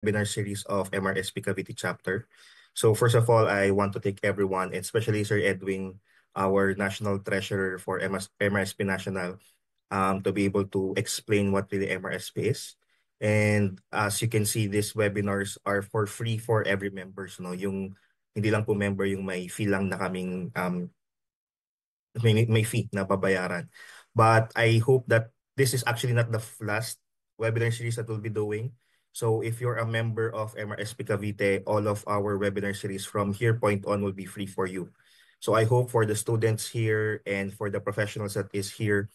webinar series of MRSP Cavite chapter. So first of all, I want to thank everyone, and especially Sir Edwin, our national treasurer for MRSP National, to be able to explain what really MRSP is. And as you can see, these webinars are for free for every members. No? Yung hindi lang po member yung may fee lang na kaming may fee na babayaran. But I hope that this is actually not the last webinar series that we'll be doing. So if you're a member of MRSP Cavite, all of our webinar series from here point on will be free for you. So I hope for the students here and for the professionals that is here,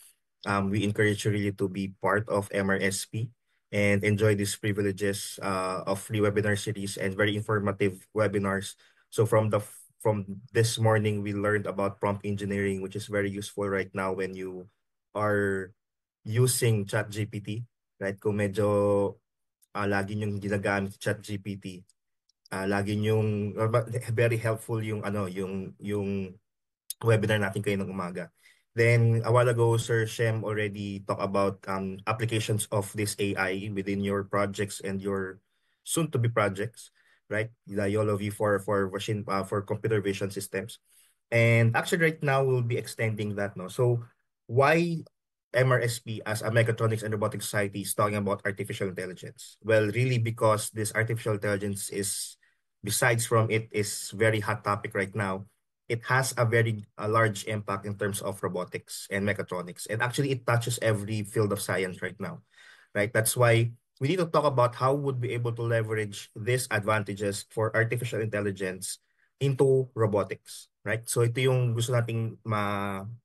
we encourage you really to be part of MRSP and enjoy these privileges of free webinar series and very informative webinars. So from this morning, we learned about prompt engineering, which is very useful right now when you are using ChatGPT, right? Kung medyo lagi yung ginagamit ChatGPT, lagi yung very helpful yung yung webinar natin kayo ng umaga. Then a while ago, Sir Shem already talked about applications of this AI within your projects and your soon-to-be projects, right? The YOLO V for computer vision systems. And actually right now we'll be extending that, no? So why MRSP as a Mechatronics and Robotics Society is talking about artificial intelligence? Well, really because this artificial intelligence is, besides from it is very hot topic right now, it has a large impact in terms of robotics and mechatronics. And actually it touches every field of science right now, right? That's why we need to talk about how would be able to leverage these advantages for artificial intelligence into robotics, right? So ito yung gusto nating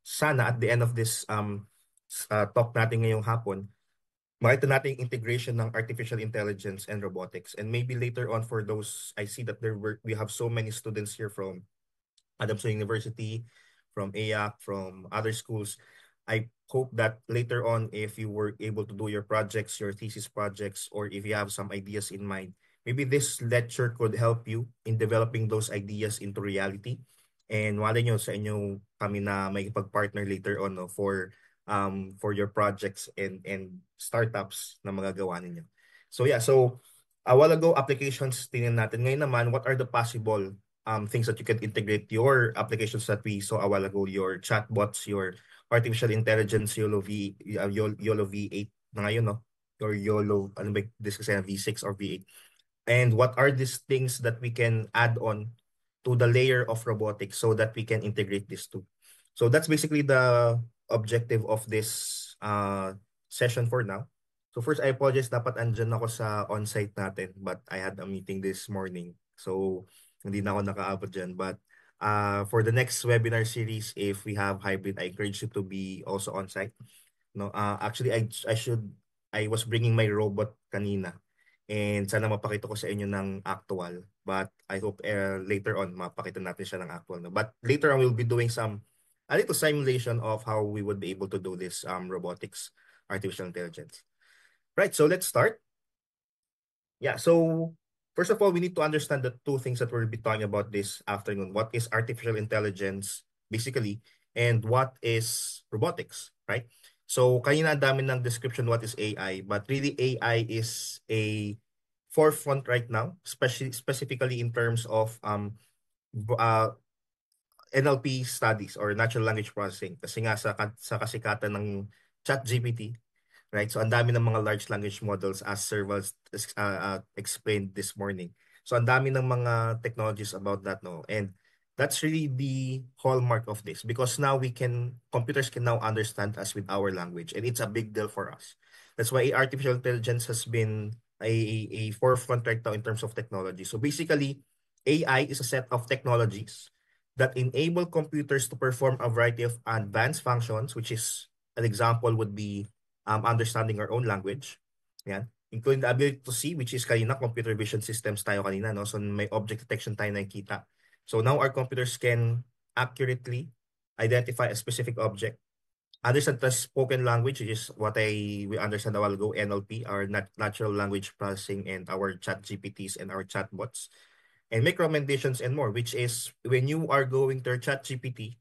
sana at the end of this talk natin ngayong hapon, makita natin yung integration ng artificial intelligence and robotics. And maybe later on for those, I see that we have so many students here from Adamson University, from AAC, from other schools. I hope that later on, if you were able to do your projects, your thesis projects, or if you have some ideas in mind, maybe this lecture could help you in developing those ideas into reality. And wala nyo sa inyo kami na may pag-partner later on, no, for your projects and startups na magagawa ninyo. So yeah, so a while ago, applications tingnan natin. Ngayon naman, what are the possible things that you can integrate your applications that we saw a while ago, your chatbots, your artificial intelligence, YOLO V8 na ngayon, no? Or YOLO, ano ba this kasi V6 or V8. And what are these things that we can add on to the layer of robotics so that we can integrate these two. So that's basically the objective of this session for now. So first, I apologize, dapat andyan ako sa on-site natin, but I had a meeting this morning. So hindi na ako nakaabot dyan. But for the next webinar series, if we have hybrid, I encourage you to be also on-site. No, actually, I was bringing my robot kanina. And sana mapakita ko sa inyo ng actual. But I hope later on, mapakita natin siya ng actual. No? But later on, we'll be doing a little simulation of how we would be able to do this robotics, artificial intelligence. Right, so let's start. Yeah, so first of all, we need to understand the two things that we'll be talking about this afternoon. What is artificial intelligence, basically, and what is robotics, right? So kanina ang dami ng description what is AI, but really AI is a forefront right now, specifically in terms of NLP studies or natural language processing. Kasi nga sa kasikatan ng ChatGPT, right? So ang dami ng mga large language models as Sir was explained this morning. So ang dami ng mga technologies about that, no? And that's really the hallmark of this because now computers can now understand us with our language, and it's a big deal for us. That's why artificial intelligence has been a forefront right now in terms of technology. So basically, AI is a set of technologies that enable computers to perform a variety of advanced functions, which is an example would be understanding our own language. Yan. Including the ability to see, which is kanina, computer vision systems tayo kanina, no? So may object detection tayo nakikita. So now our computers can accurately identify a specific object. Understand the spoken language, which is what we understand a while ago, NLP, our natural language processing, and our chat GPTs and our chatbots. And make recommendations and more, which is when you are going to your chat GPT,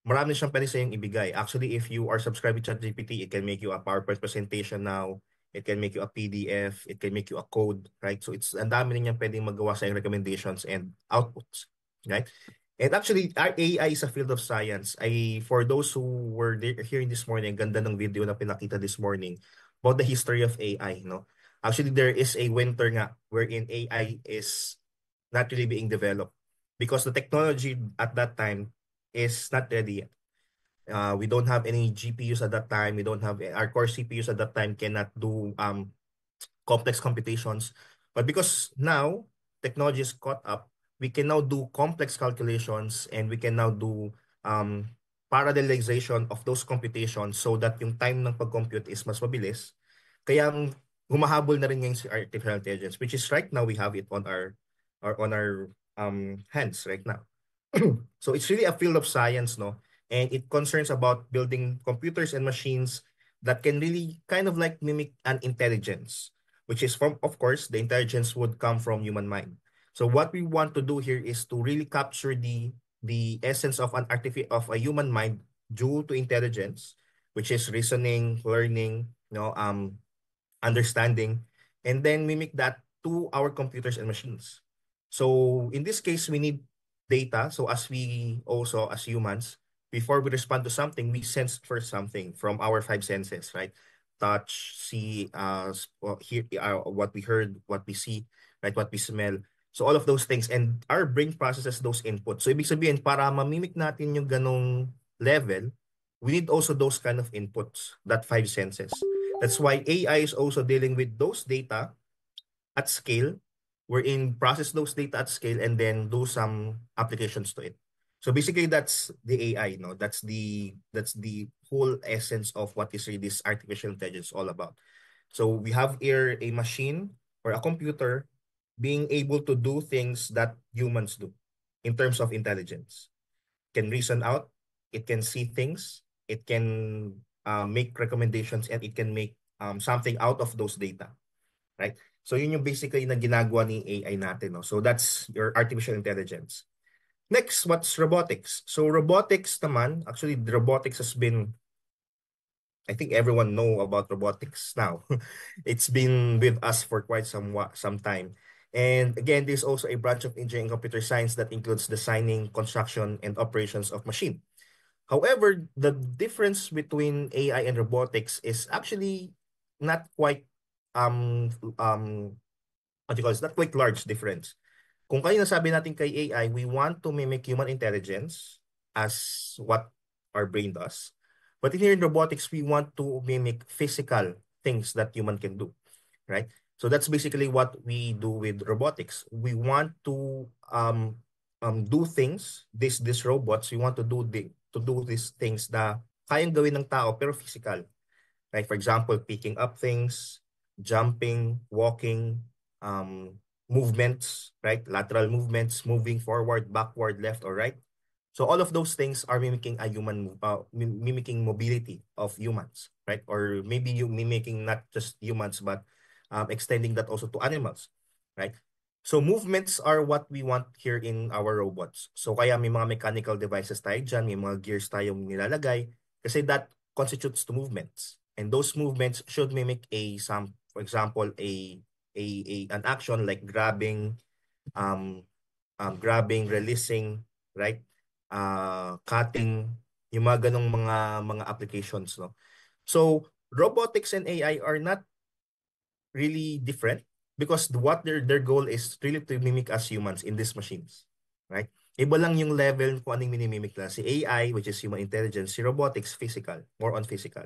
marami siyang pwede sa yung ibigay. Actually, if you are subscribed to ChatGPT, it can make you a PowerPoint presentation now. it can make you a PDF, it can make you a code, right? So it's ang dami niyan pwedeng magawa sa recommendations and outputs, right? And actually, our AI is a field of science. For those who were there, hearing this morning, ganda ng video na pinakita this morning about the history of AI, no? Actually, there is a winter nga wherein AI is not really being developed because the technology at that time is not ready yet. We don't have any GPUs at that time. We don't have our core CPUs at that time cannot do complex computations. But because now technology is caught up, we can now do complex calculations and we can now do parallelization of those computations so that yung time ng pag-compute is mas mabilis. Kaya humahabol na rin ngayon si artificial intelligence, which is right now we have it on our hands right now. So it's really a field of science, no? And it concerns about building computers and machines that can really kind of like mimic an intelligence, which is from, of course, the intelligence would come from human mind. So what we want to do here is to really capture the essence of of a human mind due to intelligence, which is reasoning, learning, understanding, and then mimic that to our computers and machines. So in this case, we need data. So as we also, as humans, before we respond to something, we sense first something from our five senses, right? Touch, see, hear, what we heard, what we see, right? What we smell. So all of those things. And our brain processes those inputs. So ibig sabihin, para mamimik natin yung ganong level, we need also those kind of inputs, that five senses. That's why AI is also dealing with those data at scale, wherein process those data at scale and then do some applications to it. So basically that's the AI, no? That's the whole essence of what is really this artificial intelligence all about. So we have here a machine or a computer being able to do things that humans do in terms of intelligence. Can reason out, it can see things, it can make recommendations, and it can make something out of those data, right? So yun yung basically na ginagawa ni AI natin, no? So that's your artificial intelligence. Next, what's robotics? So robotics naman, actually robotics has been, I think everyone know about robotics now. It's been with us for quite some time. And again, there's also a branch of engineering and computer science that includes designing, construction, and operations of machine. However, the difference between AI and robotics is actually not quite what you call it, not quite large difference. Kung kayo nasabi natin kay AI, we want to mimic human intelligence as what our brain does. But here in robotics, we want to mimic physical things that human can do, right? So that's basically what we do with robotics. We want to do things, these robots, we want to do these things na kayang gawin ng tao pero physical. Like for example, picking up things, jumping, walking, movements, right? Lateral movements, moving forward, backward, left or right. So all of those things are mimicking mimicking mobility of humans, right? Or maybe you mimicking not just humans, but extending that also to animals, right? So movements are what we want here in our robots. So kaya may mga mechanical devices tayo dyan, may mga gears tayong nilalagay, kasi that constitutes to movements. And those movements should mimic for example, an action like grabbing, releasing, right? Cutting, yung mga ganong mga applications, no? So robotics and AI are not really different because what their goal is really to mimic us humans in these machines, right? Iba lang yung level kung anong minimimic lang. Si AI, which is human intelligence, si robotics, physical, more on physical.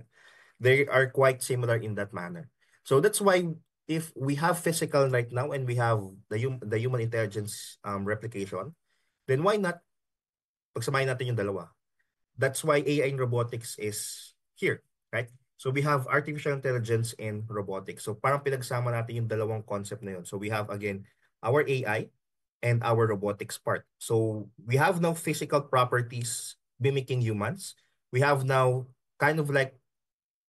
They are quite similar in that manner. So that's why if we have physical right now and we have the human intelligence replication, then why not pagsamahin natin yung dalawa? That's why AI in robotics is here, right? So we have artificial intelligence and robotics. So parang pinagsama natin yung dalawang concept na yun. So we have again our AI and our robotics part. So we have now physical properties mimicking humans. We have now kind of like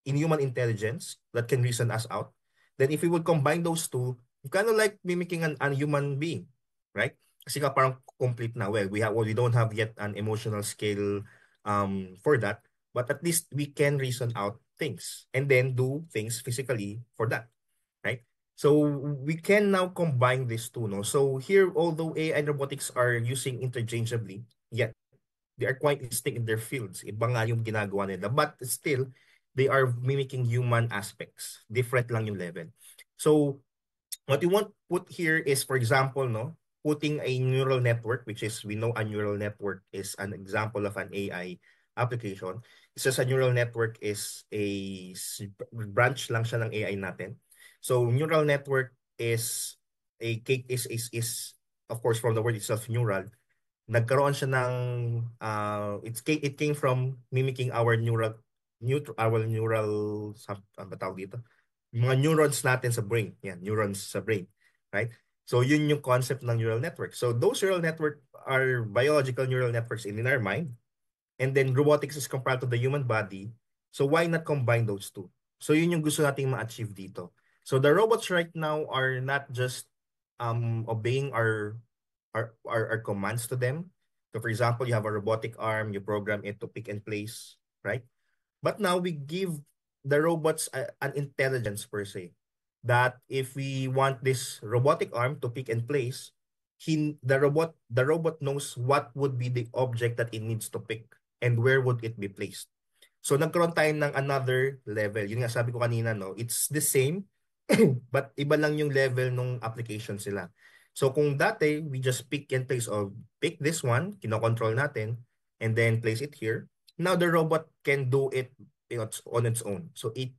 in human intelligence that can reason us out. Then if we would combine those two, kind of like mimicking an human being, right? Kasi nga parang complete na. Well, we don't have yet an emotional scale for that, but at least we can reason out things and then do things physically for that, right? So we can now combine these two, no? So here, although AI and robotics are using interchangeably, yet they are quite distinct in their fields. Iba nga yung ginagawa nila. But still, they are mimicking human aspects. Different lang yung level. So what you want put here is, for example, no, putting a neural network, which is, we know a neural network is an example of an AI application. It's just a neural network is a branch lang siya ng AI natin. So neural network is is of course from the word itself, neural. Nagkaroon siya ng it came from mimicking our neural ano ba tawag dito? Mga neurons natin sa brain. Yan, neurons sa brain, right? So yun yung concept ng neural network. So those neural network are biological neural networks in our mind, and then robotics is compared to the human body. So why not combine those two? So yun yung gusto nating ma-achieve dito. So the robots right now are not just obeying our commands to them. So for example, you have a robotic arm, you program it to pick and place, right? But now we give the robots an intelligence per se. That if we want this robotic arm to pick and place, the robot knows what would be the object that it needs to pick and where would it be placed. So nagkaroon tayo ng another level. Yun nga sabi ko kanina, no, it's the same but iba lang yung level nung application sila. So kung dati we just pick and place, or pick this one, kinokontrol natin and then place it here. Now the robot can do it, on its own. So it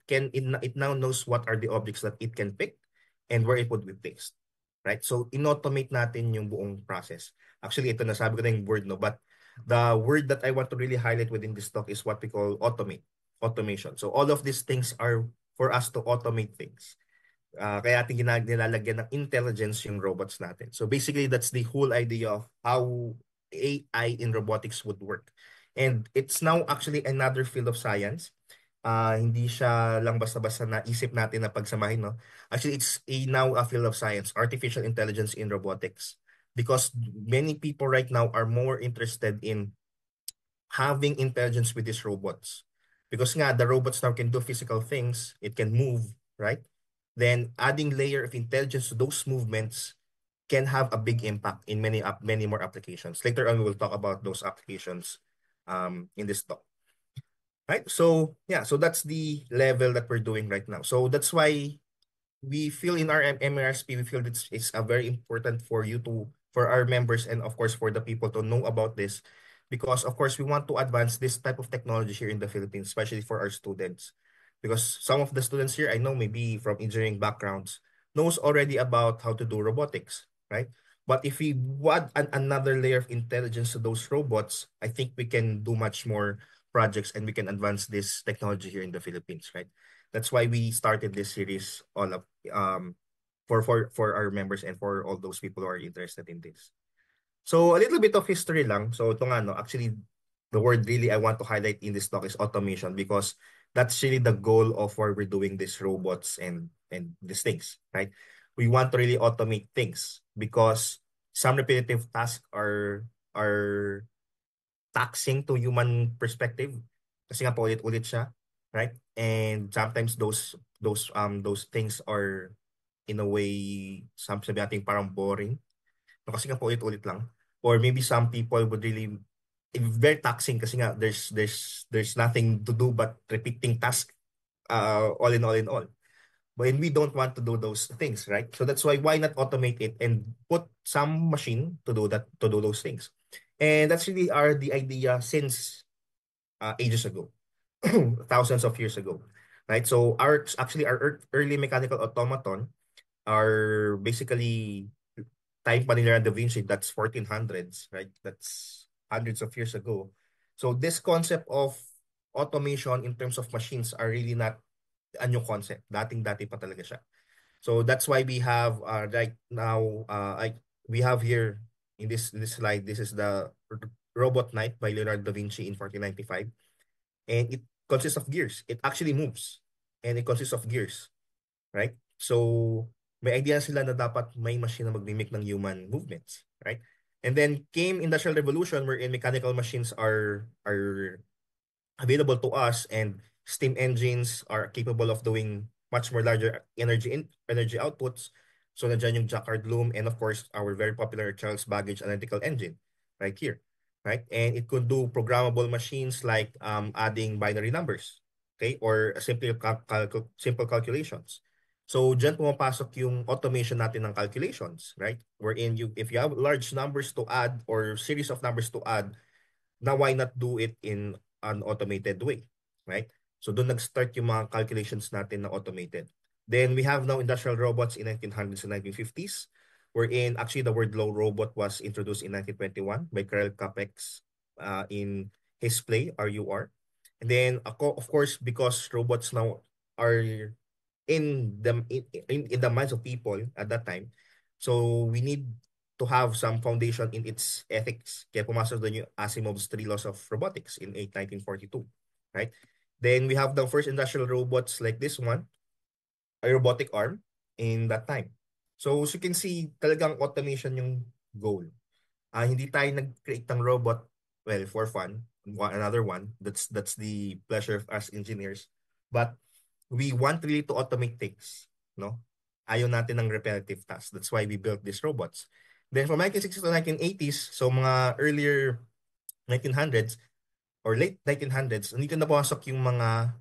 now knows what are the objects that it can pick and where it would be placed. Right? So in-automate natin yung buong process. Actually, ito nasabi ko na yung word, no, but the word that I want to really highlight within this talk is what we call automation. So all of these things are for us to automate things. Kaya ating nilalagyan ng intelligence yung robots natin. So basically, that's the whole idea of how AI in robotics would work. And it's now actually another field of science. Hindi siya lang basta-basta naisip natin na pagsamahin, no? Actually, it's now a field of science, artificial intelligence in robotics. Because many people right now are more interested in having intelligence with these robots. Because nga, the robots now can do physical things, it can move, right? Then adding layer of intelligence to those movements can have a big impact in many more applications. Later on, we will talk about those applications in this talk. Right? So yeah, so that's the level that we're doing right now. So that's why we feel in our MRSP, we feel it's a very important for you to, for our members, and of course for the people to know about this, because of course we want to advance this type of technology here in the Philippines, especially for our students. Because some of the students here, I know maybe from engineering backgrounds, knows already about how to do robotics, right? But if we add another layer of intelligence to those robots, I think we can do much more projects and we can advance this technology here in the Philippines, right? That's why we started this series all up for our members and for all those people who are interested in this. So a little bit of history lang. So ito nga, no, actually the word really I want to highlight in this talk is automation, because that's really the goal of why we're doing these robots and these things, right? We want to really automate things because some repetitive tasks are taxing to human perspective kasi nga paulit-ulit siya, right? And sometimes those things are in a way, sabi natin parang boring. No, kasi nga paulit-ulit lang. Or maybe some people would really, very taxing kasi nga there's nothing to do but repeating task, all in all. But we don't want to do those things, right? So that's why not automate it and put some machine to do that, to do those things. And that's really the idea since ages ago, thousands of years ago, right? So our early mechanical automaton are basically time pa nila Da Vinci, that's 1400s, right? That's hundreds of years ago. So this concept of automation in terms of machines are really not a new concept. Dating-dati pa talaga siya. So that's why we have right now we have here in this slide, this is the Robot Knight by Leonardo da Vinci in 1495, and it consists of gears. It actually moves and it consists of gears, right? So may idea sila na dapat may machine na mag-mimic ng human movements, right? And then came Industrial Revolution wherein mechanical machines are available to us, and steam engines are capable of doing much more larger energy outputs. So nandiyan yung Jacquard Loom, and of course our very popular Charles Babbage analytical engine right here, right? And it could do programmable machines like adding binary numbers, okay, or simple calculations. So dyan pumapasok yung automation natin ng calculations, right? Wherein if you have large numbers to add or series of numbers to add, now why not do it in an automated way, right? So doon nag-start yung mga calculations natin na automated. Then we have now industrial robots in 1900s and 1950s, wherein actually the word low robot was introduced in 1921 by Karel Capex in his play RUR. And then of course, because robots now are in the minds of people at that time, so we need to have some foundation in its ethics. Kaya pumasok doon yung Asimov's Three Laws of Robotics in 1942, right? Then we have the first industrial robots like this one, a robotic arm in that time. So as you can see, talagang automation yung goal. Hindi tayo nag-create ng robot, well, for fun. Another one, that's the pleasure of us engineers. But we want really to automate things, no? Ayaw natin ng repetitive tasks. That's why we built these robots. Then from 1960s to 1980s, so mga earlier 1900s or late 1900s, nandito na pumasok yung mga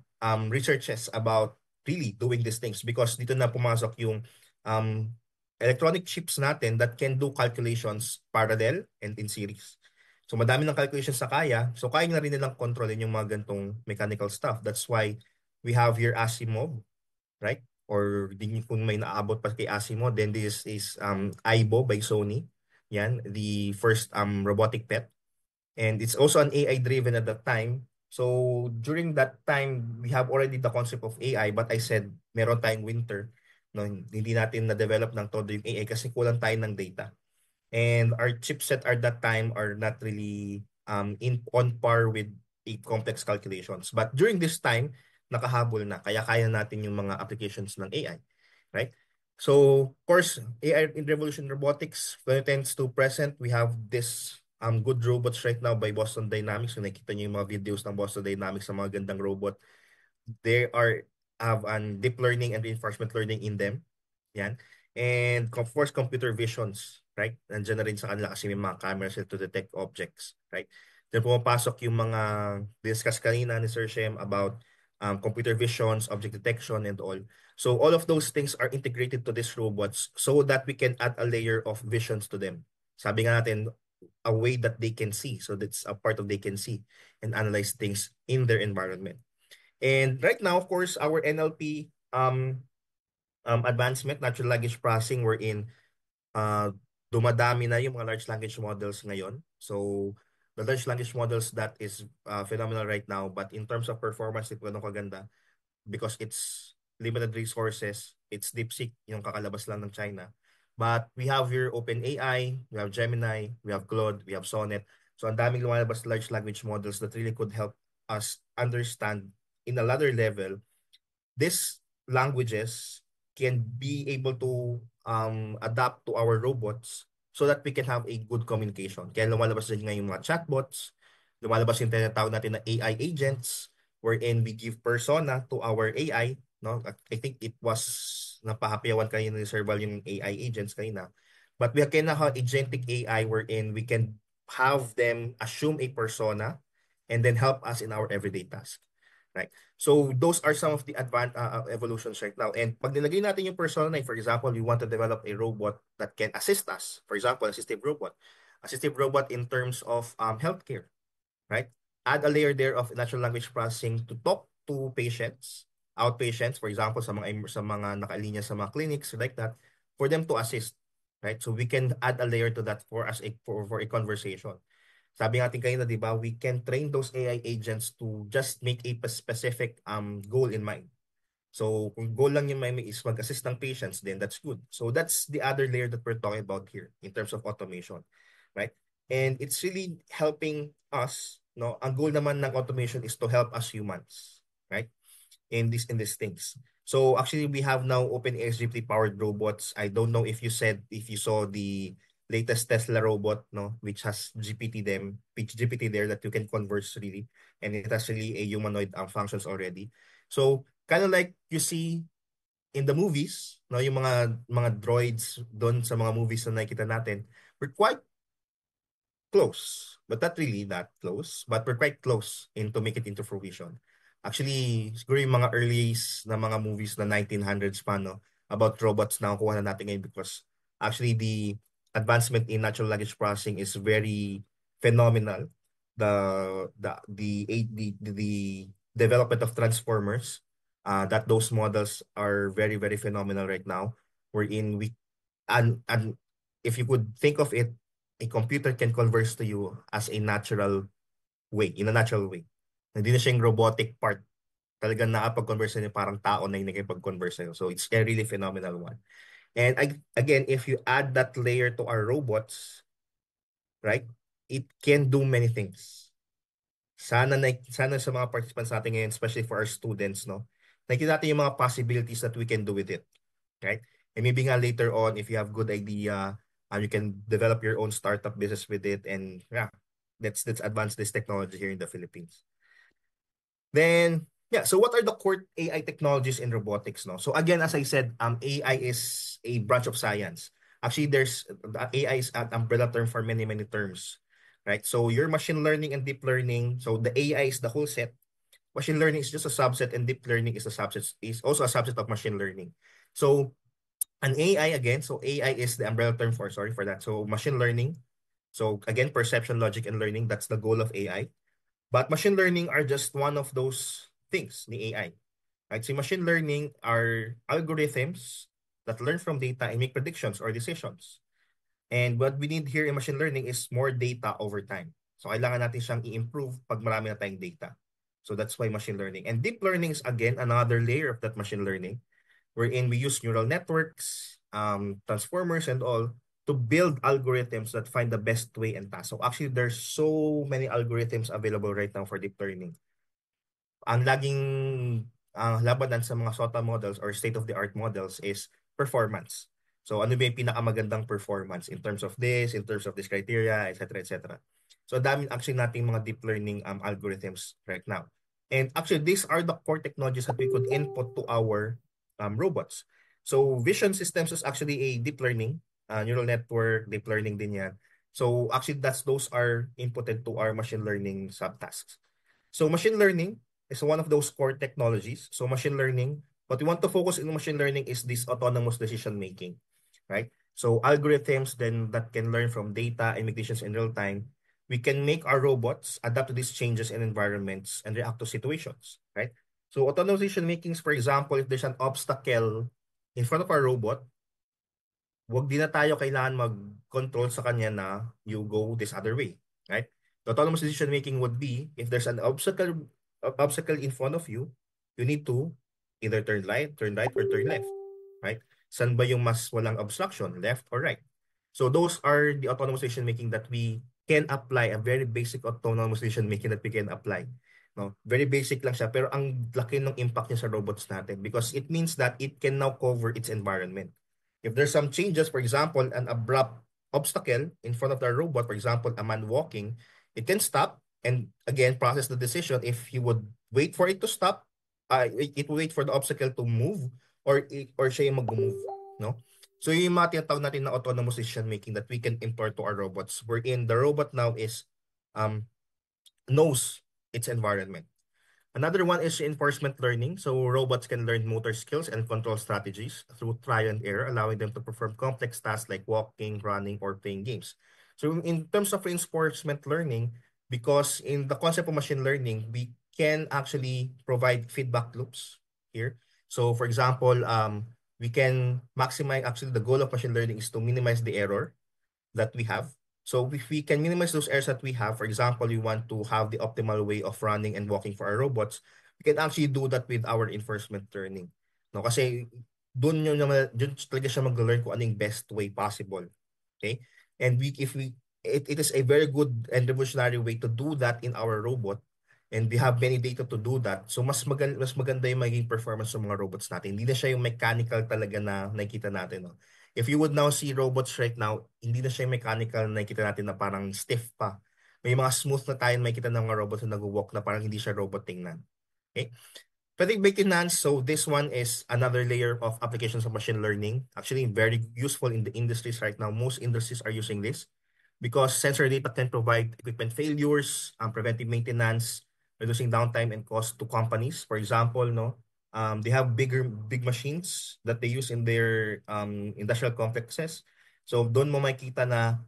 researches about really doing these things, because dito na pumasok yung um, electronic chips natin that can do calculations parallel and in series. So madami ng calculations na kaya. So kaya na rin nilang kontrolin yung mga gantong mechanical stuff. That's why we have here Asimov, right? Or din kung may naabot pa kay Asimov, then this is Aibo by Sony. Yan, the first robotic pet. And it's also an AI driven at that time. So during that time, we have already the concept of AI, but I said meron tayong winter. No, hindi natin na-develop ng todo yung AI kasi kulang tayo ng data. And our chipset at that time are not really on par with a complex calculations. But during this time, nakahabol na. Kaya kaya natin yung mga applications ng AI. Right? So, of course, AI in Revolution Robotics, 2010s to present, we have this good robots right now by Boston Dynamics. Kung nakita niyo yung mga videos ng Boston Dynamics sa mga gandang robot, they have an deep learning and reinforcement learning in them. Yan. And of course, computer visions, right? Nandiyan na rin sa kanila kasi may mga cameras to detect objects, right? Then pumapasok yung mga discuss kanina ni Sir Shem about computer visions, object detection, and all. So all of those things are integrated to these robots so that we can add a layer of visions to them. Sabi nga natin, a way that they can see. So that's a part of they can see and analyze things in their environment. And right now, of course, our NLP advancement, natural language processing, wherein dumadami na yung mga large language models ngayon. So, the large language models that is phenomenal right now, but in terms of performance, ito ganun kaganda because it's limited resources, it's DeepSeek, yung kakalabas lang ng China. But we have here OpenAI, we have Gemini, we have Claude, we have Sonnet. So, ang daming lumalabas large language models that really could help us understand in a ladder level these languages can be able to adapt to our robots so that we can have a good communication. Kaya lumalabas din ngayon yung mga chatbots, lumalabas yung tinatawag natin na AI agents, wherein we give persona to our AI. No? I think it was napahapiawan kanina ni Sir Val yung AI agents kanina. But we can have agentic AI wherein we can have them assume a persona and then help us in our everyday task. Right? So those are some of the advanced evolutions right now. And pag nilagay natin yung persona, for example, we want to develop a robot that can assist us. For example, assistive robot. Assistive robot in terms of healthcare, right? Add a layer there of natural language processing to talk to patients, outpatients, for example, sa mga nakalinya sa mga clinics like that, for them to assist, right? So we can add a layer to that for a conversation. Sabi natin kanina, di ba, we can train those AI agents to just make a specific goal in mind. So kung goal lang yung may is mag-assist ng patients, then that's good. So that's the other layer that we're talking about here in terms of automation, right? And it's really helping us, no? Ang goal naman ng automation is to help us humans, right? In these things. So actually we have now OpenAI GPT powered robots. I don't know if you saw the latest Tesla robot, no, which has GPT there that you can converse really, and it has really a humanoid functions already. So kind of like you see in the movies, no, yung mga droids doon sa mga movies na nakikita natin, we're quite close, but not really that close, but we're quite close into make it into fruition. Actually, siguro yung mga earliest na mga movies na 1900s pa, no, about robots na kuha na natin ngayon because actually the advancement in natural language processing is very phenomenal. The development of transformers, that those models are very, very phenomenal right now. Wherein and if you could think of it, a computer can converse to you as a natural way, in a natural way. Hindi na siya yung robotic part. Talagang nakapag-converse niya parang tao na yung nakipag-converse sa'yo. So it's a really phenomenal one. And again, if you add that layer to our robots, right, it can do many things. Sana sa mga participants natin ngayon, especially for our students, no, nakikita natin yung mga possibilities that we can do with it. Right? And maybe nga later on, if you have good idea, you can develop your own startup business with it. And yeah, let's advance this technology here in the Philippines. Then, yeah, so what are the core AI technologies in robotics? No? So again, as I said, AI is a branch of science. Actually, AI is an umbrella term for many, many terms. Right? So your machine learning and deep learning, so the AI is the whole set. Machine learning is just a subset, and deep learning is also a subset of machine learning. So an AI again, so AI is the umbrella term for, sorry for that. So machine learning. So again, perception, logic, and learning, that's the goal of AI. But machine learning are just one of those things, the AI. Right? So machine learning are algorithms that learn from data and make predictions or decisions. And what we need here in machine learning is more data over time. So kailangan natin siyang i-improve pag marami na tayong data. So that's why machine learning. And deep learning is again another layer of that machine learning, wherein we use neural networks, transformers, and all to build algorithms that find the best way and task. So actually, there's so many algorithms available right now for deep learning. Ang laging labanan sa mga SOTA models or state-of-the-art models is performance. So ano ba yung pinakamagandang performance in terms of this criteria, etc., etc. So dami actually nating mga deep learning algorithms right now. And actually, these are the core technologies that we could input to our robots. So vision systems is actually a deep learning, neural network, deep learning din yan. So actually, those are inputted to our machine learning subtasks. So machine learning is one of those core technologies. So machine learning, what we want to focus in machine learning is this autonomous decision making, right? So algorithms then that can learn from data and make decisions in real time. We can make our robots adapt to these changes in environments and react to situations, right? So autonomous decision making, for example, if there's an obstacle in front of our robot, wag din na tayo kailangan mag-control sa kanya na you go this other way, right? The autonomous decision making would be if there's an obstacle in front of you, you need to either turn right or turn left, right? Saan ba yung mas walang obstruction, left or right? So those are the autonomous decision making that we can apply, a very basic autonomous decision making that we can apply. No, very basic lang siya pero ang laki ng impact niya sa robots natin because it means that it can now cover its environment. If there's some changes, for example, an abrupt obstacle in front of the robot, for example, a man walking, it can stop and again process the decision if he would wait for it to stop, it will wait for the obstacle to move or siya yung mag-move, no? So yung mga tinatawag natin na autonomous decision making that we can import to our robots, wherein the robot now is knows its environment. Another one is reinforcement learning. So robots can learn motor skills and control strategies through trial and error, allowing them to perform complex tasks like walking, running, or playing games. So in terms of reinforcement learning, because in the concept of machine learning, we can actually provide feedback loops here. So for example, we can maximize, actually the goal of machine learning is to minimize the error that we have. So if we can minimize those errors that we have, for example, we want to have the optimal way of running and walking for our robots, we can actually do that with our reinforcement learning. No, kasi doon talaga siya mag-learn kung anong best way possible. Okay? And it is a very good and revolutionary way to do that in our robot. And we have many data to do that. So mas maganda yung magiging performance ng mga robots natin. Hindi na siya yung mechanical talaga na nakikita natin. No? If you would now see robots right now, hindi na siya yung mechanical na nakikita natin na parang stiff pa. May mga smooth na tayo makikita ng mga robots na nag-walk na parang hindi siya robot tingnan. Okay? Predictive maintenance, so this one is another layer of applications of machine learning. Actually, very useful in the industries right now. Most industries are using this because sensor data can provide equipment failures, preventive maintenance, reducing downtime and cost to companies. For example, no, they have big machines that they use in their industrial complexes. So doon mo makikita na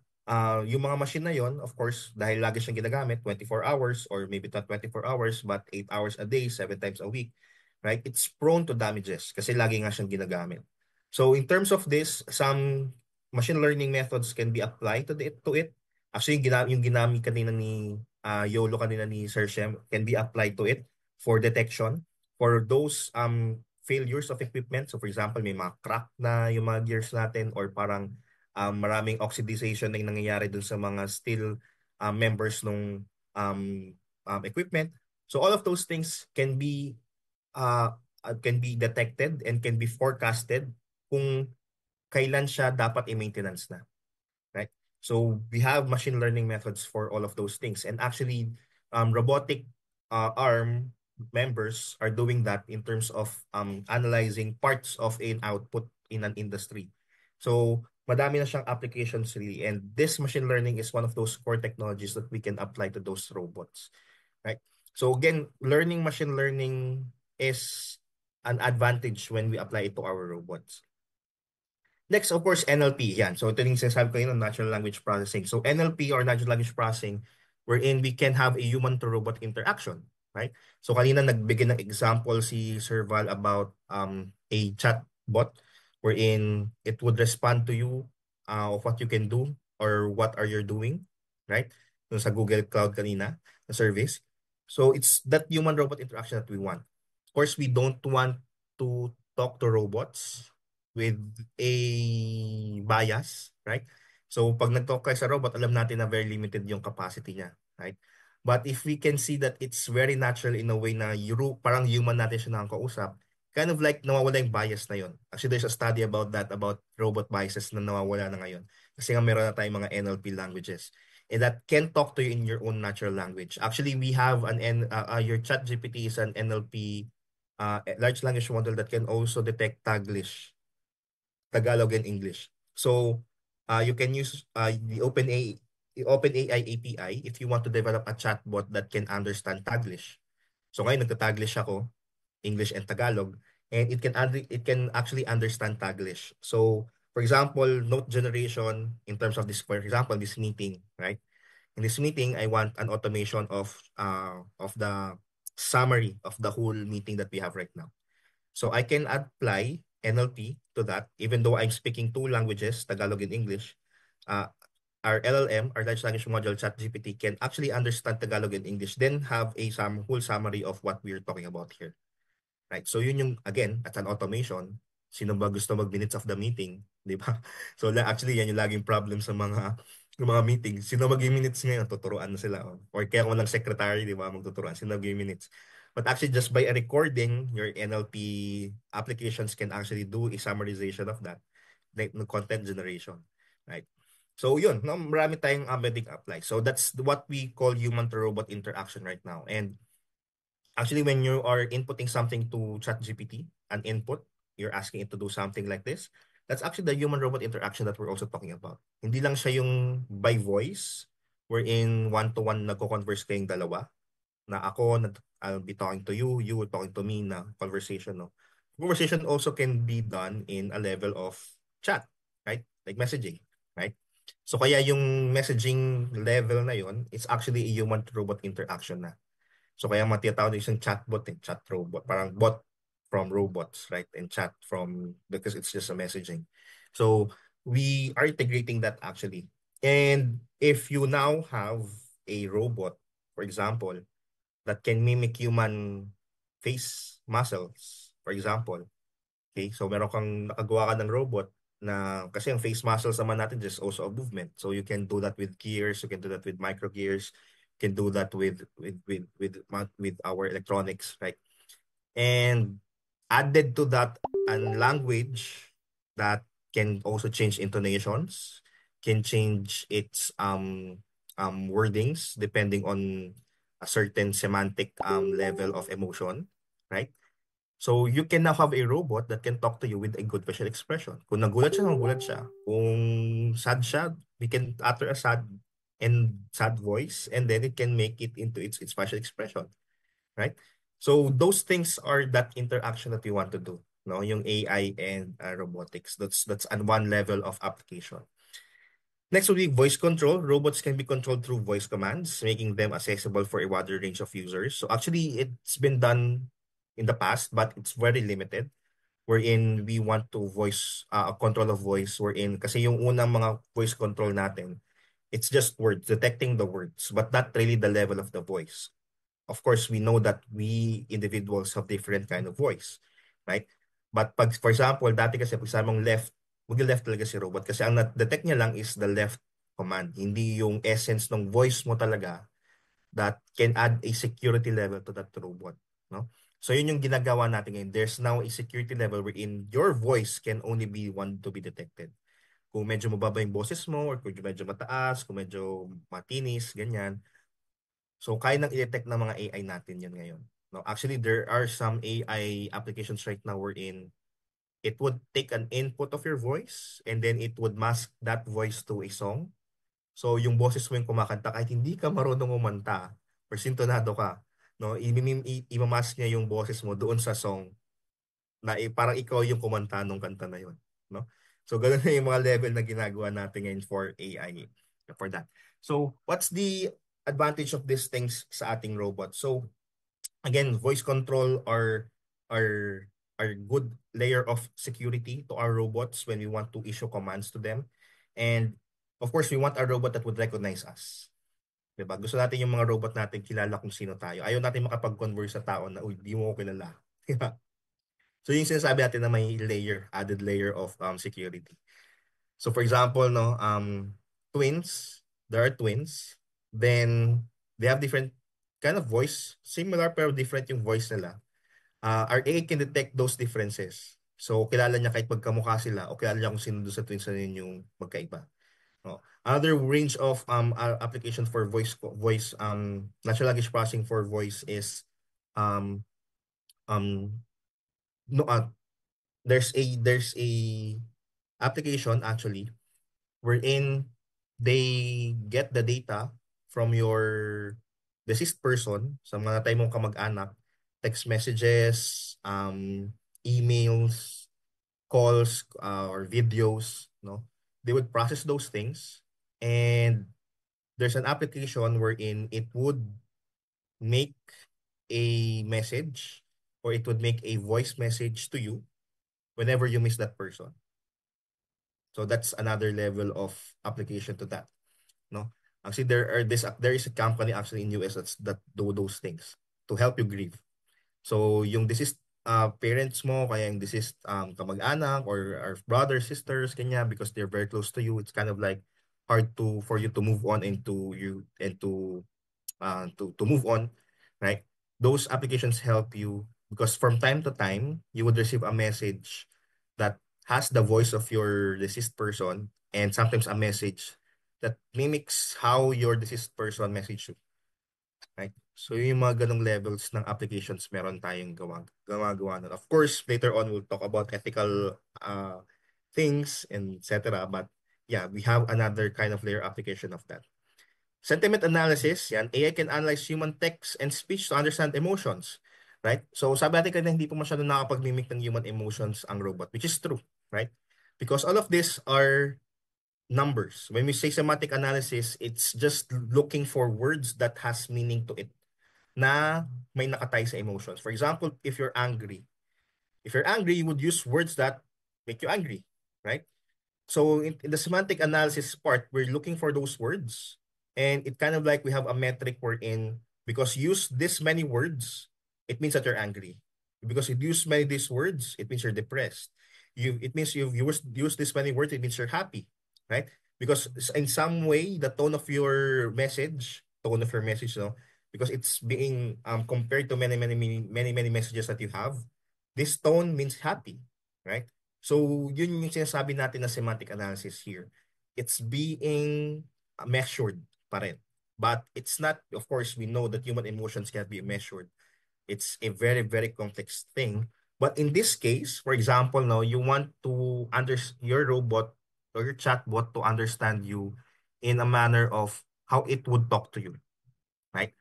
yung mga machine na yon, of course, dahil lagi siyang ginagamit, 24 hours or maybe not 24 hours, but 8 hours a day, 7 times a week, right? It's prone to damages kasi lagi nga siyang ginagamit. So in terms of this, some machine learning methods can be applied to it. Actually, yung ginamit kanina ni YOLO kanina ni Sir Shem can be applied to it for detection for those failures of equipment. So for example, may mga crack na yung mga gears natin or parang maraming oxidization na yung nangyayari dun sa mga steel members ng equipment. So all of those things can be detected and can be forecasted kung kailan siya dapat i-maintenance na. Right? So we have machine learning methods for all of those things. And actually, robotic arm members are doing that in terms of analyzing parts of an output in an industry. So madami na siyang applications really. And this machine learning is one of those core technologies that we can apply to those robots. Right? So again, learning machine learning is an advantage when we apply it to our robots. Next, of course, NLP. Yan. So ito yung sinasabi ko yun, natural language processing. So NLP or natural language processing, wherein we can have a human-to-robot interaction. Right? So kanina nagbigay ng example si Sir Val about a chat bot wherein it would respond to you of what you can do or what are you doing. Right? So sa Google Cloud kanina, the service. So it's that human-robot interaction that we want. Of course, we don't want to talk to robots with a bias, right? So pag nag-talk kayo sa robot, alam natin na very limited yung capacity niya, right? But if we can see that it's very natural in a way na parang human natin siya nakakausap, kind of like nawawala yung bias na yun. Actually, there's a study about that, about robot biases na nawawala na ngayon. Kasi nga meron na tayong mga NLP languages. And that can talk to you in your own natural language. Actually, we have your ChatGPT is an NLP large language model that can also detect Taglish, Tagalog and English. So you can use the OpenAI API if you want to develop a chatbot that can understand Taglish. So ngayon nagta-Taglish ako, English and Tagalog, and it can actually understand Taglish. So for example, note generation in terms of this, for example, this meeting, right? In this meeting, I want an automation of the summary of the whole meeting that we have right now. So I can apply NLP to that, even though I'm speaking two languages, Tagalog and English. Uh, our LLM, our large language module, ChatGPT, can actually understand Tagalog and English, then have a whole summary of what we're talking about here. Right? So yun yung, again, at an automation, sino ba gusto mag-minutes of the meeting, di ba? So actually, yan yung laging problem sa mga meeting. Sino mag-minutes ngayon? Tuturuan na sila. Or kaya kung walang secretary, di ba, magtuturuan. Sino mag-minutes? But actually, just by a recording, your NLP applications can actually do a summarization of that, like no content generation, right? So yun, no, marami tayong embedding apply. So that's what we call human-to-robot interaction right now. And actually, when you are inputting something to ChatGPT, an input, you're asking it to do something like this, that's actually the human-robot interaction that we're also talking about. Hindi lang siya yung by voice, wherein one-to-one nagko-converse kayong dalawa, na I'll be talking to you, you talking to me na conversation, no? Conversation also can be done in a level of chat, right? Like messaging, right? So kaya yung messaging level na yon, it's actually a human-to-robot interaction na. So kaya matinatawag isang chatbot, chat robot, parang bot from robots, right? And chat from, because it's just a messaging. So we are integrating that actually. And if you now have a robot, for example, that can mimic human face muscles, for example. Okay, so meron kang nakagawa ka ng robot na kasi ang face muscles naman natin just also a movement. So you can do that with gears, you can do that with micro gears, you can do that with our electronics, right? And added to that a language that can also change intonations, can change its wordings depending on a certain semantic level of emotion, right? So you can now have a robot that can talk to you with a good facial expression. Kung nagulat siya, nagulat siya. Kung sad siya, we can utter a sad voice, and then it can make it into its facial expression, right? So those things are that interaction that we want to do, no? Yung AI and robotics. That's on one level of application. Next will be voice control. Robots can be controlled through voice commands, making them accessible for a wider range of users. So actually, it's been done in the past, but it's very limited. Wherein we want to voice, control of voice, wherein kasi yung unang mga voice control natin, it's just words, detecting the words, but not really the level of the voice. Of course, we know that we individuals have different kind of voice, right? But pag, for example, dati kasi pag sabi mong left, mag-left talaga si robot kasi ang detect niya lang is the left command, hindi yung essence ng voice mo talaga that can add a security level to that robot, no? So yun yung ginagawa natin ngayon. There's now a security level wherein your voice can only be one to be detected. Kung medyo mababa yung boses mo or kung medyo mataas, kung medyo matinis, ganyan. So kaya nang i-detect ng mga AI natin yun ngayon. No, actually, there are some AI applications right now wherein it would take an input of your voice and then it would mask that voice to a song. So yung boses mo yung kumakanta kahit hindi ka marunong umanta or sintonado ka, no, i-mask niya yung boses mo doon sa song na parang ikaw yung kumanta nung kanta na yun, no? So ganun na yung mga level na ginagawa natin ngayon for AI for that. So what's the advantage of these things sa ating robot? So again, voice control are are good layer of security to our robots when we want to issue commands to them. And of course, we want a robot that would recognize us. Diba? Gusto natin yung mga robot natin kilala kung sino tayo. Ayaw natin makapag-converse sa tao na, uy, di mo ko kilala. Diba? So yung sinasabi natin na may added layer of security. So for example, no, there are twins, then they have different kind of voice, similar pero different yung voice nila. Our AI can detect those differences. So kilala niya kahit magkamukha sila o kilala niya kung sino doon sa twins na yun yung magkaiba. No. Another range of application for voice natural language processing for voice is um um no there's a application actually wherein they get the data from your deceased person sa mga tayo mong kamag-anak, text messages, emails, calls, or videos, no? They would process those things, and there's an application wherein it would make a message or it would make a voice message to you whenever you miss that person. So that's another level of application to that, no? Actually, there is a company actually in US that do those things to help you grieve. So yung deceased parents mo, kaya yung deceased kamag-anak or brothers, sisters, kanya, because they're very close to you, it's kind of like hard for you to move on and to move on, right? Those applications help you because from time to time, you would receive a message that has the voice of your deceased person and sometimes a message that mimics how your deceased person message you, right? So yung mga ganong levels ng applications meron tayong gumagawa nun. Of course, later on, we'll talk about ethical things and etc. But yeah, we have another kind of layer application of that. Sentiment analysis, yan, AI can analyze human text and speech to understand emotions, right? So sabi natin kanina hindi po masyado nakapag-mimic ng human emotions ang robot, which is true, right? Because all of these are numbers. When we say semantic analysis, it's just looking for words that has meaning to it na may nakatay sa emotions. For example, if you're angry, you would use words that make you angry, right? So in the semantic analysis part, we're looking for those words. And it kind of like we have a metric we're in because you use this many words, it means that you're angry. Because you use many these words, it means you're depressed. It means you've used this many words, it means you're happy, right? Because in some way, the tone of your message, no, because it's being compared to many messages that you have, this tone means happy, right? So, yun yung sinasabi natin na semantic analysis here. It's being measured pa rin. But it's not, of course, we know that human emotions can be measured. It's a very, very complex thing. But in this case, for example, now you want to your robot or your chatbot to understand you in a manner of how it would talk to you, right?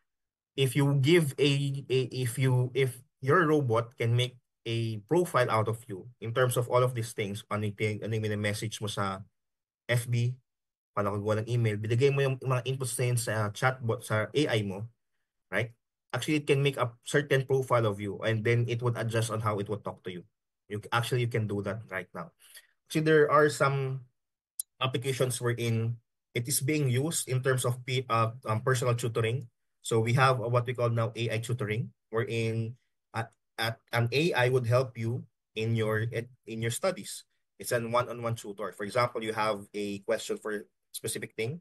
If you give if your robot can make a profile out of you in terms of all of these things, ano yung message mo sa FB, paano ka gawa ng email, binigay mo yung mga inputs na yun sa chatbot, sa AI mo, right? Actually, it can make a certain profile of you and then it would adjust on how it would talk to you. You can do that right now. See, there are some applications wherein it is being used in terms of personal tutoring. So we have what we call now AI tutoring, wherein an AI would help you in your studies. It's an one-on-one tutor. For example, you have a question for a specific thing,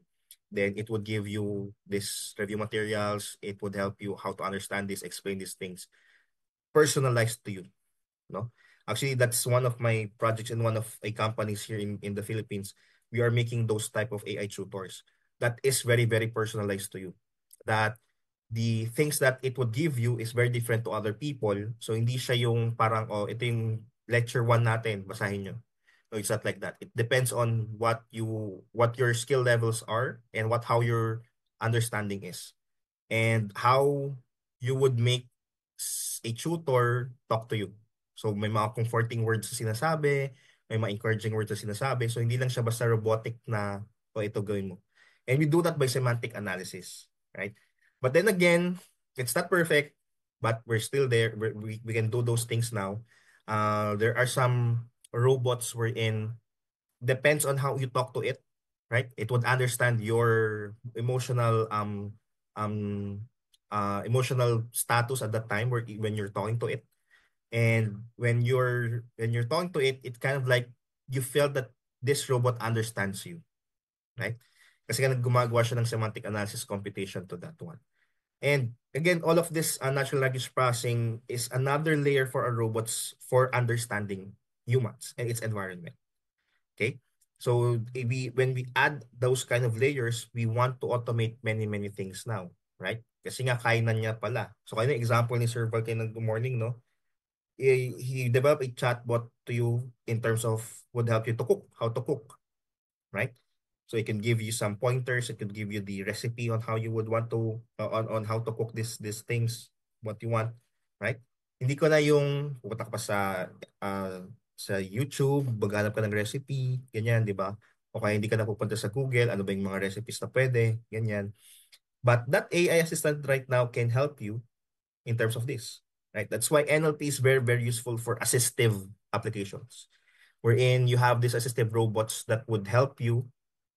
then it would give you this review materials. It would help you how to understand this, explain these things, personalized to you. No, actually, that's one of my projects in one of a companies here in the Philippines. We are making those type of AI tutors that is very, very personalized to you. That the things that it would give you is very different to other people. So hindi siya yung parang, oh, ito yung lecture 1 natin, basahin nyo. No, it's not like that. It depends on what your skill levels are and how your understanding is and how you would make a tutor talk to you. So may mga comforting words na sinasabi, may mga encouraging words na sinasabi. So hindi lang siya basta robotic na, o ito gawin mo. And we do that by semantic analysis, right? But then again, it's not perfect, but we're still there. We can do those things now. There are some robots wherein depends on how you talk to it, right? It would understand your um emotional status at that time where when you're talking to it. And when you're talking to it, it kind of like you feel that this robot understands you, right? Kasi nga gumagawa siya ng semantic analysis computation to that one. And again, all of this natural language processing is another layer for our robots for understanding humans and its environment. Okay? So when we add those kind of layers, we want to automate many, many things now, right? Kasi nga kainan niya pala. So kaya example ni Sir Val ng Good Morning, no? He developed a chatbot to you in terms of would help you to cook, how to cook, right? So it can give you some pointers. It could give you the recipe on how you would want to on how to cook these things, what you want, right? Hindi ko na yung pupunta ka pa sa YouTube, maghanap ka ng recipe, ganyan, di ba? O kaya hindi ka na pupunta sa Google, ano ba yung mga recipes na pwede, ganyan. But that AI assistant right now can help you in terms of this, right? That's why NLP is very, very useful for assistive applications, wherein you have these assistive robots that would help you